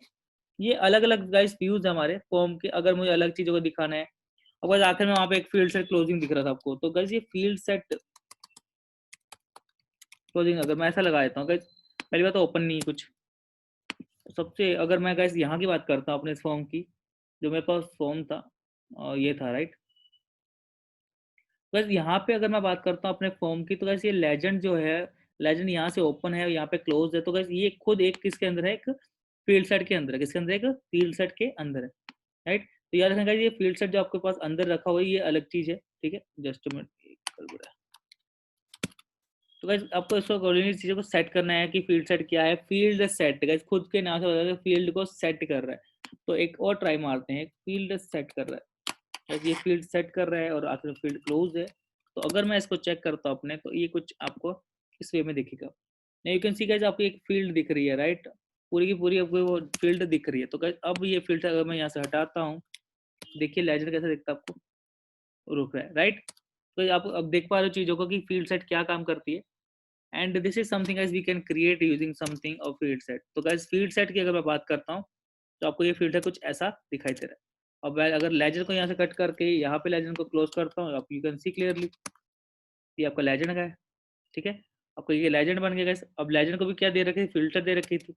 ये अलग अलग गाइस व्यूज है हमारे फॉर्म के, अगर मुझे अलग चीजों को दिखाना है। अब गाइस आखिर में वहां पे एक फील्ड सेट क्लोजिंग दिख रहा था आपको, तो गाइस ये फील्ड सेट क्लोजिंग अगर मैं ऐसा लगा देता हूँ गाइस, पहली बात तो ओपन नहीं है कुछ, सबसे अगर मैं गाइस यहाँ की बात करता हूँ अपने इस फॉर्म की, जो मेरे पास फॉर्म था ये था, राइट। बस यहाँ पे अगर मैं बात करता हूँ अपने फॉर्म की, तो गैस ये लेजेंड जो है, लेजेंड यहाँ से ओपन है, यहाँ पे क्लोज है, तो गैस ये खुद एक किसके अंदर है, एक फील्ड सेट के अंदर है, किसके अंदर है, एक फील्ड सेट के अंदर है, राइट। तो याद रखना ये फील्ड सेट जो आपके पास अंदर रखा हुआ है ये अलग चीज है, ठीक है। जस्ट मिनट, तो गाइस आपको इसको अकॉर्डिंगली चीजों को सेट करना है कि फील्ड सेट क्या है, फील्ड सेट, गाइस खुद के नाम से बता रहा है फील्ड को सेट कर रहा है, तो एक और ट्राई मारते हैं, फील्ड सेट कर रहा है, गाइस ये फील्ड सेट कर रहा है और आखिर फील्ड क्लोज है। तो अगर मैं इसको चेक करता हूँ अपने, तो ये कुछ आपको इस वे में दिखेगा, यू कैन सी गाइस आपको एक फील्ड दिख रही है, राइट, पूरी की पूरी आपको वो फील्ड दिख रही है। तो गाइस अब ये फील्ड अगर मैं यहाँ से हटाता हूँ, देखिए लेजेंड कैसा दिखता है आपको, रुक रहा है, राइट। तो आप अब देख पा रहे हो चीजों को कि फील्ड सेट क्या काम करती है, and this is something guys we can create using something of field set. तो गाइस फील्ड सेट की अगर मैं बात करता हूँ, तो आपको ये फील्ड सेट कुछ ऐसा दिखाई दे रहा है। अब मैं अगर लेजेंड को यहाँ से कट करके यहाँ पे लेजेंड को क्लोज करता हूँ, आप यू कैन सी क्लियरली ये आपका लेजेंड का है, ठीक है। आपको ये लेजेंड बन गया गाइस। अब लेजेंड को भी क्या दे रखी थी, फील्ड सेट दे रखी थी,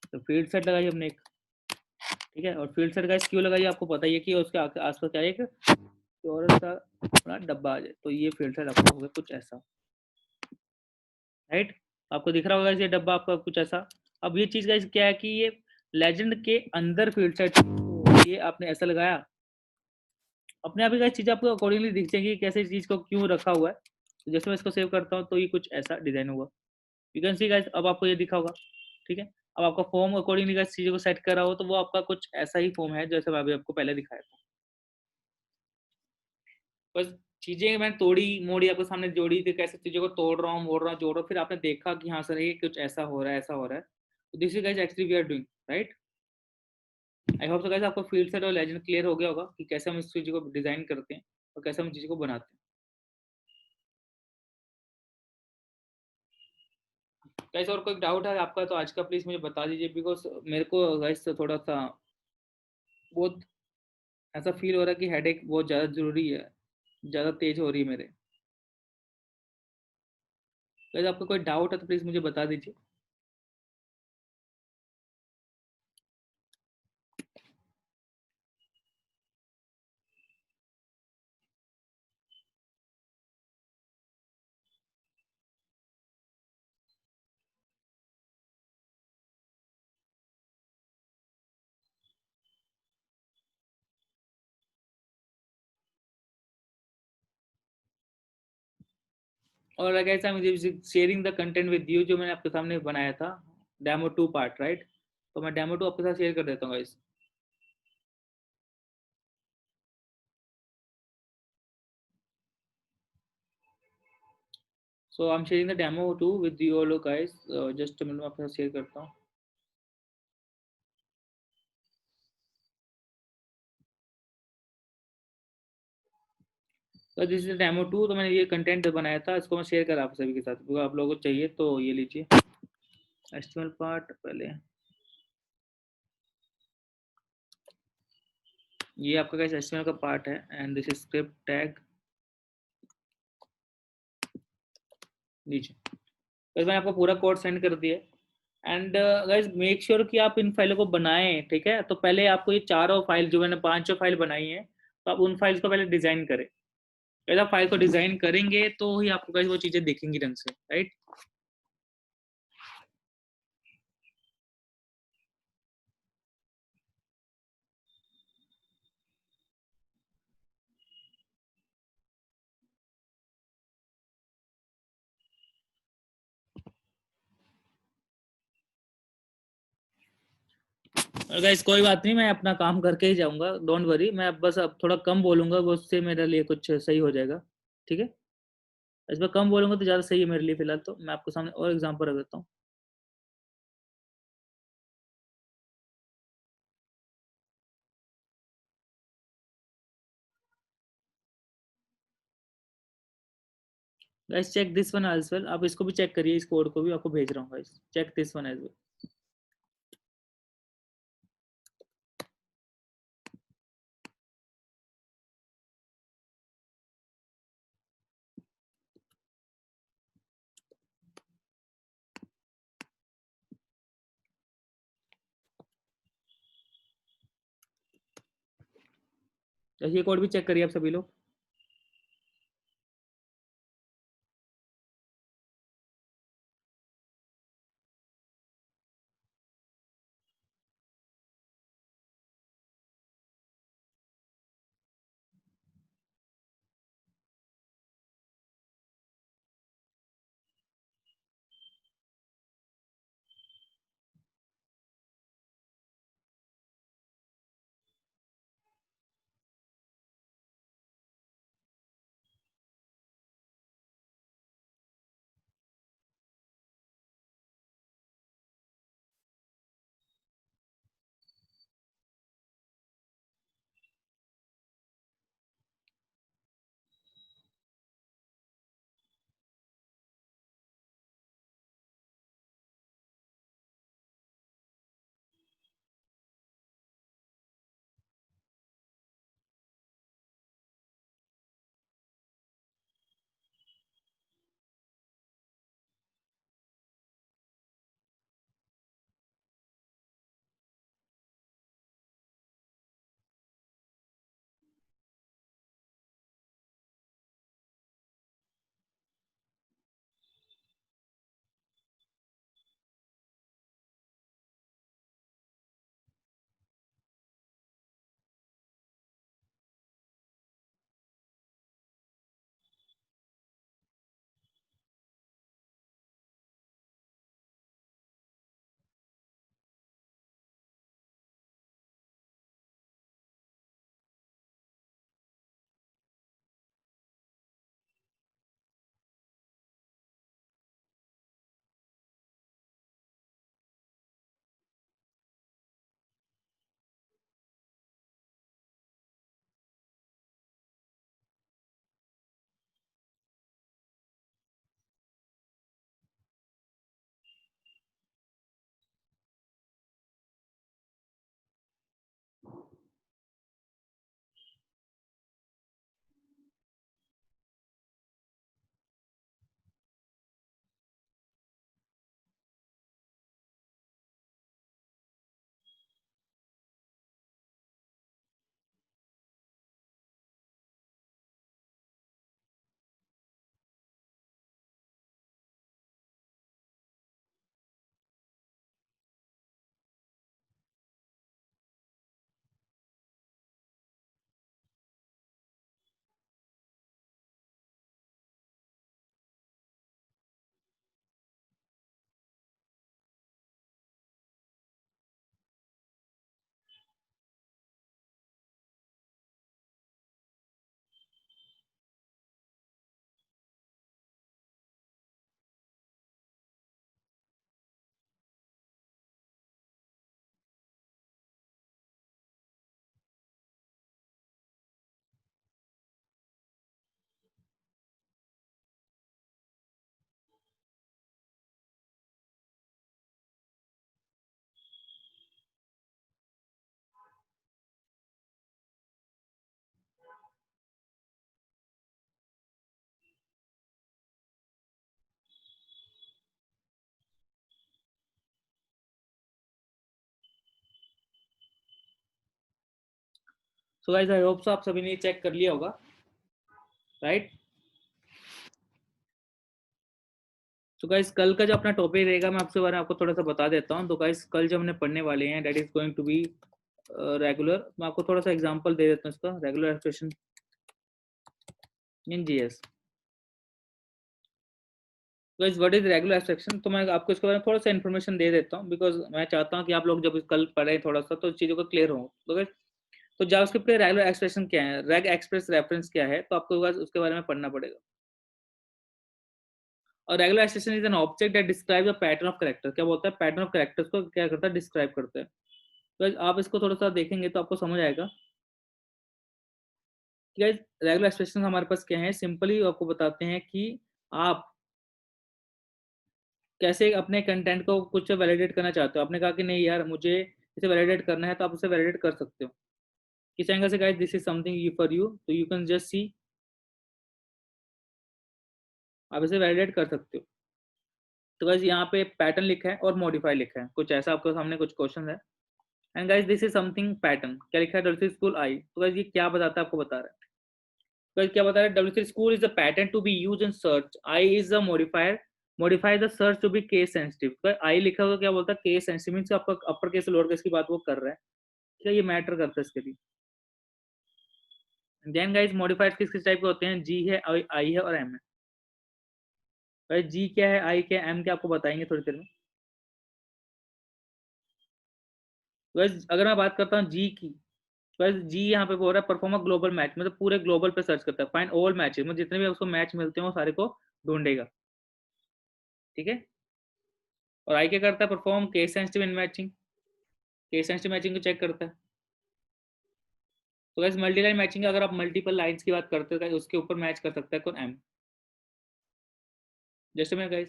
तो फील्ड सेट लगाई हमने एक, ठीक है। और फील्ड सेट गाइस क्यों लगाई आपको पता ही है कि उसके आसपास क्या है, एक चौरस सा अपना डब्बा आ जाए, तो ये फील्ड सेट आपको होगा कुछ ऐसा, राइट। आपको दिख रहा होगा ये डब्बा आपका कुछ ऐसा। अब ये चीज गाइस क्या है कि ये लेजेंड के अंदर फील्ड सेट, ये आपने ऐसा लगाया, अपने आप ही गाइस चीज़ें आपको अकॉर्डिंगली दिख जाएंगी कैसे चीज़ को क्यों रखा हुआ है। तो जैसे मैं इसको सेव करता हूँ तो ये कुछ ऐसा डिज़ाइन हुआ। यू कैन सी गाइस, अब आपको ये दिखा होगा, ठीक है। अब आपका फॉर्म अकॉर्डिंगली गाइस चीज़ों को सेट करा हो तो वो आपका कुछ ऐसा ही फॉर्म है जैसे मैं अभी आपको पहले दिखाया था। बस चीज़ें मैंने तोड़ी मोड़ी आपके सामने जोड़ी थी, कैसे चीज़ों को तोड़ रहा हूँ, मोड़ रहा हूँ, जोड़ रहा हूँ, फिर आपने देखा कि हाँ सर ये कुछ ऐसा हो रहा है, ऐसा हो रहा है। तो this is guys actually we are doing right. I hope so guys आपको फील्ड सेट और लेजेंड क्लियर हो गया होगा कि कैसे हम इस चीज़ को डिज़ाइन करते हैं और कैसे हम चीज़ को बनाते हैं। गाइस और कोई डाउट है आपका तो आज का प्लीज़ मुझे बता दीजिए, बिकॉज़ मेरे को गाइस थोड़ा सा बहुत ऐसा फील हो रहा है कि हेडेक बहुत ज़्यादा ज़रूरी है, ज़्यादा तेज़ हो रही है मेरे। गाइस आपको कोई डाउट है तो प्लीज़ मुझे बता दीजिए। और guys I am sharing the content with you, जो मैंने आपके सामने बनाया था, डेमो 2 पार्ट राइट। तो मैं डेमो 2 आपके साथ शेयर कर देता हूँ guys. So I am sharing the demo 2 with you all guys. Just मैं आपके साथ शेयर करता हूँ। तो दिस इज डेमो 2, तो मैंने ये कंटेंट बनाया था, इसको मैं शेयर करा आप सभी के साथ। अगर आप लोगों को चाहिए तो ये लीजिए एचटीएमएल पार्ट पहले। ये आपका गाइस एचटीएमएल का पार्ट है and this is script tag नीचे। गाइस मैंने आपको पूरा कोड सेंड कर दिया है एंड गाइस मेक श्योर कि आप इन फाइलों को बनाएं, ठीक है। तो पहले आपको ये चारों फाइल जो मैंने पांचों फाइल बनाई है, तो आप उन फाइल्स को पहले डिजाइन करें। पहले आप फाइल को डिजाइन करेंगे तो ही आपको गाइस वो चीजें दिखेंगी ढंग से, राइट। और गाइस कोई बात नहीं, मैं अपना काम करके ही जाऊंगा, डोंट वरी। मैं बस अब थोड़ा कम बोलूंगा, वो उससे मेरे लिए कुछ सही हो जाएगा, ठीक है। इसमें कम बोलूंगा तो ज़्यादा सही है मेरे लिए। फिलहाल तो मैं आपको सामने और एग्जांपल रख देता हूँ। Guys check this one as well, आप इसको भी चेक करिए, इस कोड को भी आपको भेज रहा हूँ guys, check this one as well. ये कोड भी चेक करिए आप सभी लोग। तो गाइस आई होप सो आप सभी ने चेक कर लिया होगा, राइट? तो गाइस कल का जो अपना टॉपिक रहेगा मैं आपसे बारे में आपको थोड़ा सा बता देता हूँ। तो गाइस कल जो हमने पढ़ने वाले हैं that is going to be regular. मैं आपको थोड़ा सा एग्जांपल दे देता हूँ इसका, regular expression in JS. Guys what is regular expression, तो मैं आपको इसके बारे में थोड़ा सा इन्फॉर्मेशन दे देता हूँ, बिकॉज मैं चाहता हूँ कि आप लोग जब कल पढ़े थोड़ा सा तो चीज़ों को क्लियर हो। तो गाइस तो जावास्क्रिप्ट के रेगुलर एक्सप्रेशन क्या है, रेग एक्सप्रेस रेफरेंस क्या है, तो आपको बस उसके बारे में पढ़ना पड़ेगा। और regular expression is an object that describes a pattern of character. क्या बोलता है, पैटर्न ऑफ कैरेक्टर्स को क्या करता है, डिस्क्राइब करता है। तो आप इसको थोड़ा सा देखेंगे तो आपको समझ आएगा कि गाइस रेगुलर एक्सप्रेशन हमारे पास क्या है। सिंपली आपको बताते हैं कि आप कैसे अपने कंटेंट को कुछ वैलिडेट करना चाहते हो। आपने कहा कि नहीं यार मुझे इसे वैलिडेट करना है, तो आप उसे वैलिडेट कर सकते हो किस एंगल से। Guys this is something you for you, तो यू कैन जस्ट सी, आप इसे वैलिडेट कर सकते हो। तो गाइस यहाँ पे पैटर्न लिखा है और मॉडिफाई लिखा है, कुछ ऐसा आपके सामने कुछ क्वेश्चन है। And guys this is something pattern, क्या लिखा है, डब्ल्यू स्कूल आई। तो गाइस ये क्या बताता है, आपको बता रहा है। गाइस क्या बता रहा है, W school is a pattern to be use in search, I is a modifier, modify the search to be case sensitive. तो आई लिखा हुआ क्या बोलता है, केस सेंसिटिव मींस आपका अपर केस लोअर केस की बात वो कर रहा है, क्या ये मैटर करता है इसके लिए। देन गाइस मॉडिफायर्स किस किस टाइप के होते हैं, जी है, आई है और एम है। भाई जी क्या है, आई क्या है, एम क्या, आपको बताएंगे थोड़ी देर में। वैसे अगर मैं बात करता हूँ जी की, वैसे जी यहाँ पे बोल रहा है परफॉर्म अ ग्लोबल मैच, मतलब पूरे ग्लोबल पे सर्च करता है, फाइंड ऑल मैचेस, मतलब जितने भी उसको मैच मिलते हैं वो सारे को ढूंढेगा, ठीक है। और आई क्या करता है, परफॉर्म केस सेंसिटिव इन मैचिंग, केस सेंसिटिव मैचिंग को चेक करता है। तो वैसे मल्टी लाइन मैचिंग अगर आप मल्टीपल लाइंस की बात करते हो उसके ऊपर मैच कर सकता है कौन, एम। जैसे मैं guys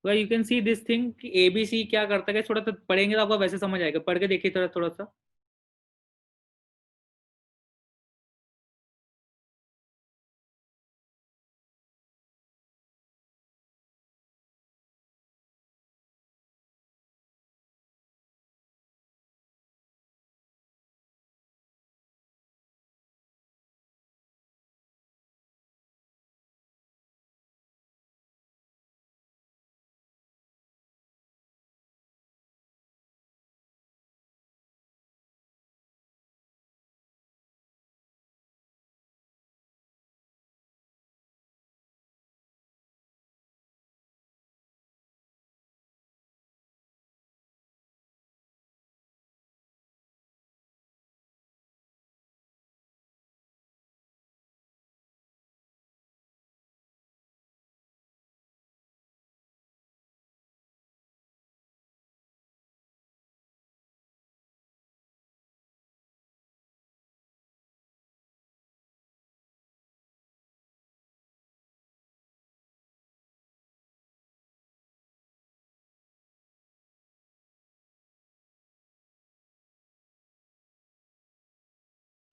you can see this thing कि एबीसी क्या करता है, थोड़ा सा पढ़ेंगे तो आपको वैसे समझ आएगा, पढ़ के देखिए थोड़ा थोड़ा सा।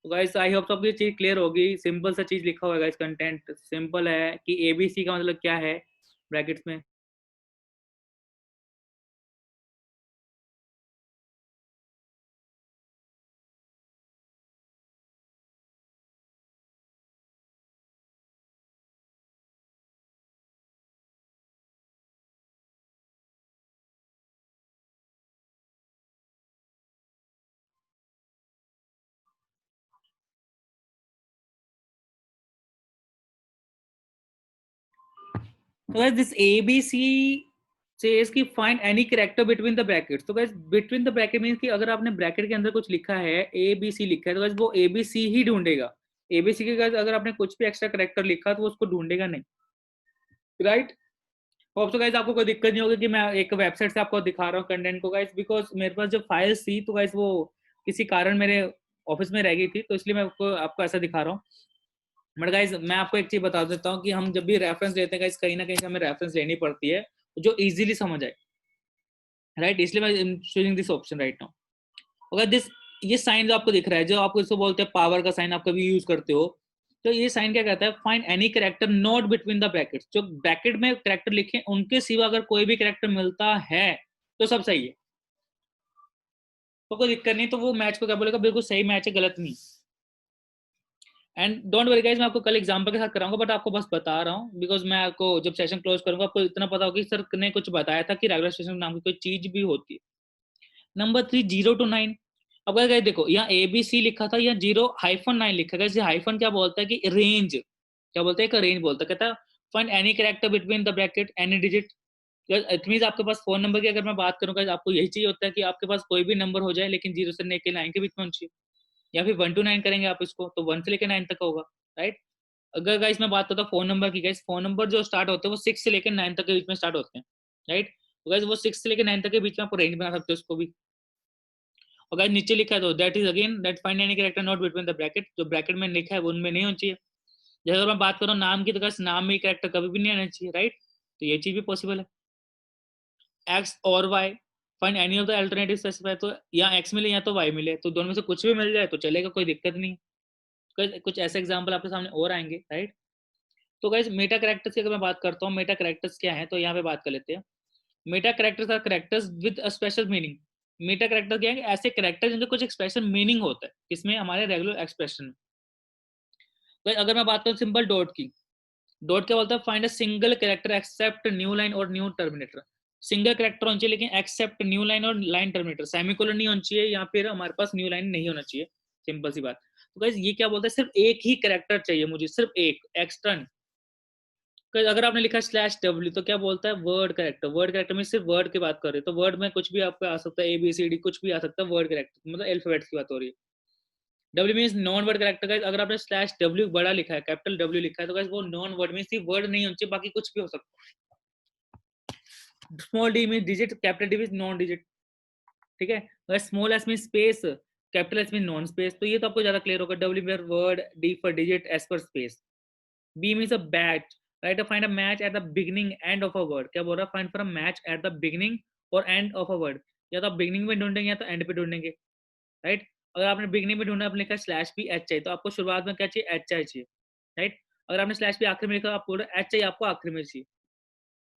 तो गाइस आई होप सबको ये चीज क्लियर होगी, सिंपल सा चीज लिखा हुआ है गाइस, कंटेंट सिंपल है कि एबीसी का मतलब क्या है ब्रैकेट्स में। तो गाइस दिस एबीसी says कि find any character between the brackets. तो guys between the bracket means कि अगर आपने ब्रैकेट के अंदर कुछ लिखा है, ए बी सी लिखा है, तो गाइस वो एबीसी ही ढूंढेगा। एबीसी के गाइस अगर आपने कुछ भी एक्स्ट्रा कैरेक्टर लिखा तो वो उसको ढूंढेगा नहीं, राइट। होप सो गाइस आपको कोई दिक्कत नहीं होगी कि मैं एक वेबसाइट से आपको दिखा रहा हूँ कंटेंट को गाइस, बिकॉज मेरे पास जो फाइल्स थी तो गाइस वो किसी कारण मेरे ऑफिस में रह गई थी, तो इसलिए मैं आपको ऐसा दिखा रहा हूँ। बट गाइस मैं आपको एक चीज बता देता हूँ कि हम जब भी रेफरेंस लेते हैं गाइस, कहीं ना कहीं से हमें रेफरेंस लेनी पड़ती है जो इजीली समझ आए, राइट। इसलिए मैं choosing this option right now. अगर दिस ये साइन जो आपको दिख रहा है, जो आपको इसको बोलते हैं पावर का साइन, आप कभी यूज करते हो, तो ये साइन क्या कहता है, find any character not between the brackets. जो ब्रैकेट में कैरेक्टर लिखे उनके सिवा अगर कोई भी कैरेक्टर मिलता है तो सब सही है, तो कोई दिक्कत नहीं। तो वो मैच को क्या बोलेगा, बिल्कुल सही मैच है, गलत नहीं। एंड डोंट वरी गाइस, मैं आपको कल एग्जांपल के साथ कराऊंगा, बट आपको बस बता रहा हूँ बिकॉज मैं आपको जब सेशन क्लोज करूंगा आपको इतना पता होगा कि सर ने कुछ बताया था कि रेगुलर सेशन नाम की कोई चीज भी होती है। Number 3, 0 to 9। अब अगर guys देखो यहाँ ए बी सी लिखा था, यहाँ 0-9 लिखा गया। हाइफन क्या बोलता है कि रेंज, क्या बोलता है, एक रेंज बोलता है, कहता है find any character between the bracket any digit. It means आपके पास फोन नंबर की अगर मैं बात करूँ guys, आपको यही चाहिए होता है कि आपके पास कोई भी नंबर हो जाए लेकिन 0 से लेकर 9 के बीच में होनी चाहिए, या फिर 1 to 9 करेंगे आप इसको तो 1 से लेकर 9 तक का होगा, राइट। अगर गाइस मैं बात करता हूँ फोन नंबर की, गाइस फोन नंबर जो स्टार्ट होते हैं वो 6 से लेकर 9 तक के बीच में स्टार्ट होते हैं, राइट। तो गाइस वो 6 से लेकर 9 तक के बीच में आप रेंज बना सकते हो उसको भी। और गाइस नीचे लिखा है तो that is again that find any character not between the bracket, जो ब्रैकेट में लिखा है वो उनमें नहीं होना चाहिए। जैसे अगर मैं बात करूँ नाम की, तो गाइस नाम में कैरेक्टर कभी भी नहीं आना चाहिए, राइट। तो ये चीज भी पॉसिबल है। एक्स और y, find any of the alternative specify. तो यहाँ एक्स मिले या तो वाई मिले, तो दोनों में से कुछ भी मिल जाए तो चलेगा, कोई दिक्कत नहीं। कुछ ऐसे एग्जाम्पल आपके सामने और आएंगे, राइट। तो गाइस मेटा कैरेक्टर्स की अगर मैं बात करता हूँ, मेटा कैरेक्टर्स क्या है तो यहाँ पे बात कर लेते हैं। Meta characters are characters with a special meaning. Meta character क्या है, ऐसे कैरेक्टर जिनका कुछ एक स्पेशल मीनिंग होता है किसमें, हमारे रेगुलर एक्सप्रेशन में। तो अगर मैं बात करूँ सिंपल डॉट की, डॉट क्या बोलता है, find a single character except new line और न्यू टर्मिनेटर। सिंगल कैरेक्टर होना चाहिए लेकिन एक्सेप्ट न्यू लाइन और लाइन टर्मिनेटर, सेमीकोलन नहीं होना चाहिए, या फिर हमारे पास न्यू लाइन नहीं होना चाहिए, सिंपल सी बात। तो गाइस ये क्या बोलता है, सिर्फ एक ही कैरेक्टर चाहिए मुझे, सिर्फ एक, एक्स्ट्रा नहीं। अगर आपने लिखा स्लैश डब्ल्यू तो क्या बोलता है, वर्ड कैरेक्टर। वर्ड कैरेक्टर में सिर्फ वर्ड की बात कर रहे हैं, तो वर्ड में कुछ भी आपको आ सकता है, ए बी सी डी कुछ भी आ सकता है, वर्ड कैरेक्टर मतलब अल्फाबेट्स की बात हो रही है। W means non word character. Guys अगर आपने स्लैश डब्ल्यू बड़ा लिखा है, कैपिटल डब्ल्यू लिखा है, तो गाइस वो नॉन वर्ड मींस सिर्फ वर्ड नहीं होना चाहिए, बाकी कुछ भी हो सकता है। Small D means digit, capital D means non digit, ठीक है। अगर small S means space, capital S means non space. तो ये तो आपको ज्यादा क्लियर होगा, W for word, D for digit, S for space. B means a batch, right? To find a match at the beginning end of a word। क्या बोल रहा है, find for a match at the beginning or end of a word। या तो आप beginning में ढूंढेंगे या तो एंड पे ढूंढेंगे, राइट। अगर आपने बिगनिंग में ढूंढा, आपने लिखा स्लैश पी एच चाहिए, तो आपको शुरुआत में क्या चाहिए, एच चाहिए, राइट। अगर आपने स्लैश पी आखिर में लिखा, आप बोल एच चाहिए आपको आखिर में चाहिए,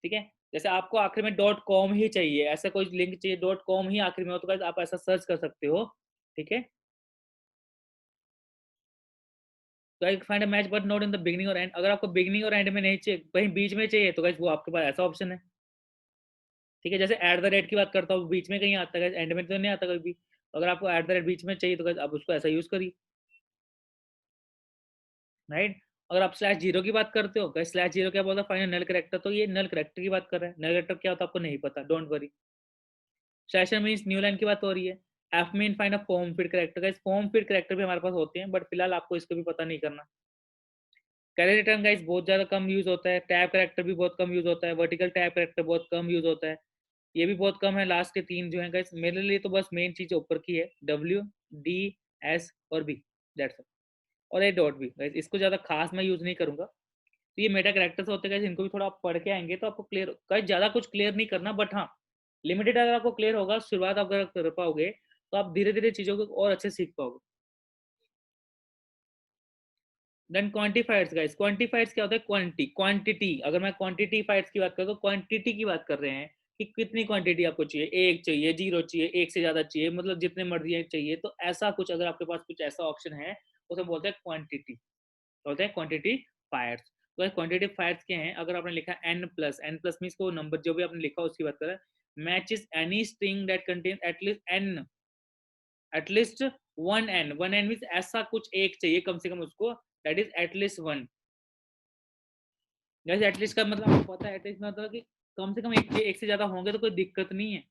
ठीक है। जैसे आपको आखिर में डॉट कॉम ही चाहिए, ऐसा कोई लिंक चाहिए डॉट कॉम ही आखिर में हो, तो guys आप ऐसा सर्च कर सकते हो, ठीक है। तो I find a match but not in the beginning और एंड। अगर आपको बिगनिंग और एंड में नहीं चाहिए, कहीं बीच में चाहिए, तो गाइस वो आपके पास ऐसा ऑप्शन है, ठीक है। जैसे एट द रेट की बात करता हूँ, बीच में कहीं आता है, एंड में तो नहीं आता कभी भी। अगर आपको एट द रेट बीच में चाहिए तो guys आप उसको ऐसा यूज करिए, राइट। अगर आप स्लैश जीरो की बात करते हो, गाइस स्लैश जीरो क्या बोलता है, फाइंड नल करेक्टर। तो ये नल करेक्टर की बात कर रहा है, नल करेक्टर क्या होता है आपको नहीं पता, don't worry. Session means new line की बात हो रही है। F mean find a form fit character. Guys form fit character भी हमारे पास होते हैं, बट फिलहाल आपको इसको भी पता नहीं करना। कैरेक्टर रिटर्न गाइस बहुत ज्यादा कम यूज होता है, टैब करेक्टर भी बहुत कम यूज होता है, वर्टिकल टैब करेक्टर बहुत कम यूज होता है, ये भी बहुत कम है। लास्ट के तीन जो है गाइस मेरे लिए तो बस मेन चीज ऊपर की है, डब्ल्यू, डी, एस और बी, दैट्स इट। और ए डॉट भी गाइस, इसको ज्यादा खास मैं यूज नहीं करूंगा। तो ये मेटा कैरेक्टर्स होते हैं गाइस, इनको भी थोड़ा आप पढ़ के आएंगे तो आपको क्लियर, गाइस ज्यादा कुछ क्लियर नहीं करना, बट हाँ लिमिटेड अगर आपको क्लियर होगा, शुरुआत आप अगर कर पाओगे तो आप धीरे धीरे चीजों को और अच्छे सीख पाओगे। देन क्वांटिफायर्स गाइस, क्वांटिफायर्स क्या होता है? क्वांटिटी। अगर मैं क्वांटिटीफायर्स की बात करूँ तो क्वांटिटी की बात कर रहे हैं कि कितनी क्वांटिटी आपको चाहिए, 1 चाहिए, 0 चाहिए, 1 से ज़्यादा चाहिए, मतलब जितने मर्ज़ी चाहिए। तो ऐसा कुछ अगर आपके पास कुछ ऐसा ऑप्शन है, उसे बोलते हैं क्वांटिटी, बोलते हैं क्वांटिटीफायर्स। तो क्वांटिटीफायर्स क्या हैं? अगर आपने लिखा n प्लस मीन्स को नंबर जो भी आपने लिखा उसकी बात कर रहा है। Matches any string that contains at least 1 n means ऐसा कुछ एक चाहिए कम से कम उसको, दैट इज एटलीस्ट 1। जैसे एटलीस्ट का मतलब आपको पता है, एटलीस्ट मतलब कि कम से कम एक से ज्यादा होंगे तो कोई दिक्कत नहीं है।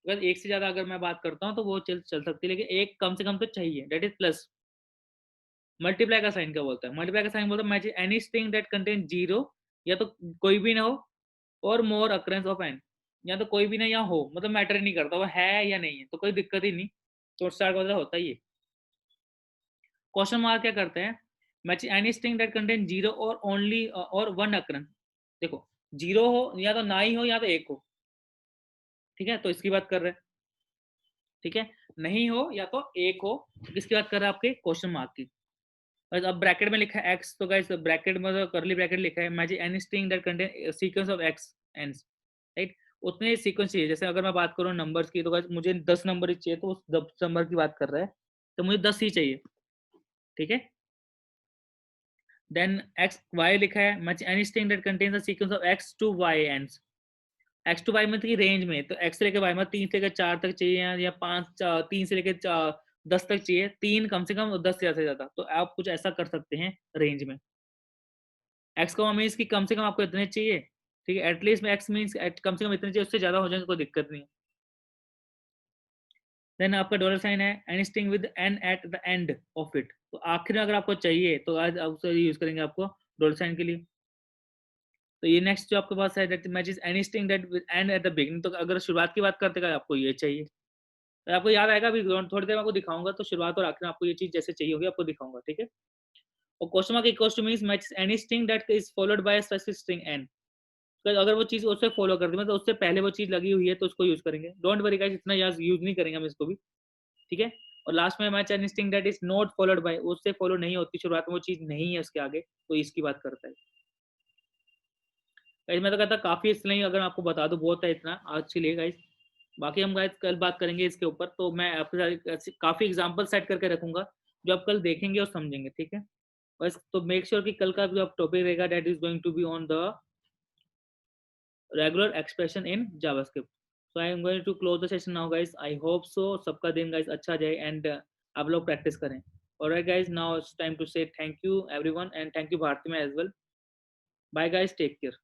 अगर एक से ज्यादा अगर मैं बात करता हूँ तो वो चल चल सकती है, लेकिन एक कम से कम तो चाहिए, दैट इज प्लस। मल्टीप्लाई का साइन क्या बोलता है? मल्टीप्लाई का साइन बोलता है match any string that contain zero, या तो कोई भी ना हो, और मोर अक्रेंस ऑफ एन, या तो कोई भी ना या हो, मतलब मैटर ही नहीं करता वो है या नहीं है, तो कोई दिक्कत ही नहीं। तो स्टार्ट का मतलब होता ही है। क्वेश्चन मार्क क्या करते हैं? Match any string that contain zero और ओनली और वन अक्रेंस। देखो, जीरो हो या तो ना ही हो या तो एक हो, ठीक है, तो इसकी बात कर रहे हैं, ठीक है, नहीं हो या तो एक हो, तो किसकी बात कर रहे हैं? आपके क्वेश्चन मार्क की। और अब ब्रैकेट में लिखा है एक्स, तो गाइस ब्रैकेट में करली ब्रैकेट लिखा है match any string that contain sequence of x ends, right. उतने सीक्वेंस चाहिए। जैसे अगर मैं बात करूँ नंबर्स की, तो गाइस मुझे 10 नंबर ही चाहिए, तो उस 10 नंबर की बात कर रहा है, तो मुझे 10 ही चाहिए, ठीक है। देन एक्स वाई लिखा है match any string that contains the sequence of X to Y ends. X to Y मतलब की रेंज में, तो एक्स से लेकर वाई मतलब 3 से लेकर 4 तक चाहिए, या 5 3 से लेकर 10 तक चाहिए, 3 कम से कम और 10 से ज़्यादा। तो आप कुछ ऐसा कर सकते हैं रेंज में। एक्स का मीन्स कि कम से कम आपको इतने चाहिए, ठीक है, एटलीस्ट में एक्स मीन्स कम से कम इतने चाहिए, उससे ज़्यादा हो जाएंगे कोई दिक्कत नहीं है। देन आपका डॉलर साइन है any string with N at the end of it, तो आखिर में अगर आपको चाहिए तो आज आप उसे यूज करेंगे आपको डॉलर साइन के लिए। तो ये नेक्स्ट जो आपके पास है that matches any string that with and at the beginning, तो अगर शुरुआत की बात करते हैं आपको ये चाहिए। तो आपको याद आएगा, अभी थोड़ी देर में आपको दिखाऊंगा, तो शुरुआत और आखिर में आपको ये चीज जैसे चाहिए होगी आपको दिखाऊंगा, ठीक है। और question mark equals to means matches any string that is followed by a specific string N. तो अगर वो चीज उससे फॉलो करती है, मतलब उससे पहले वो चीज लगी हुई है, तो उसको यूज करेंगे। डोंट वरी गाइस, इतना यूज नहीं करेंगे हम इसको भी, ठीक है। और लास्ट में match any string that is not followed by, उससे फॉलो नहीं होती, शुरुआत में वो चीज नहीं है उसके आगे, तो इसकी बात करता है। गाइस मैं तो कहता काफी, इसलिए अगर मैं आपको बता दूं बहुत है इतना आज के लिए गाइस। बाकी हम गाइस कल बात करेंगे इसके ऊपर, तो मैं आपके साथ काफी एग्जांपल सेट करके रखूंगा जो आप कल देखेंगे और समझेंगे, ठीक है। बस तो मेक श्योर कि कल का जो आप टॉपिक रहेगा that is going to be on the regular expression in JavaScript. So I am going to close the session now guys, I hope so सबका दिन गाइस अच्छा जाए एंड आप लोग प्रैक्टिस करें। Alright guys, now it's time to say thank you everyone and thank you Bharti ma'am as well. Bye guys, take care.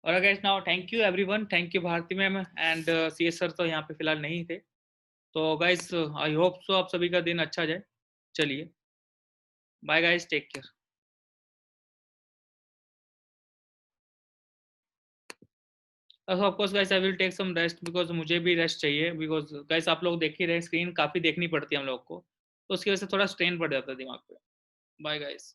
और guys now thank you everyone, thank you Bharti ma'am and CS sir, तो यहाँ पे फिलहाल नहीं थे। तो guys I hope सो आप सभी का दिन अच्छा जाए। चलिए, bye guys, take care. Of course guys I will take some rest, because मुझे भी रेस्ट चाहिए, बिकॉज गाइस आप लोग देख ही रहे स्क्रीन काफी देखनी पड़ती है हम लोग को, तो उसकी वजह से थोड़ा स्ट्रेन पड़ जाता है दिमाग पे। Bye guys.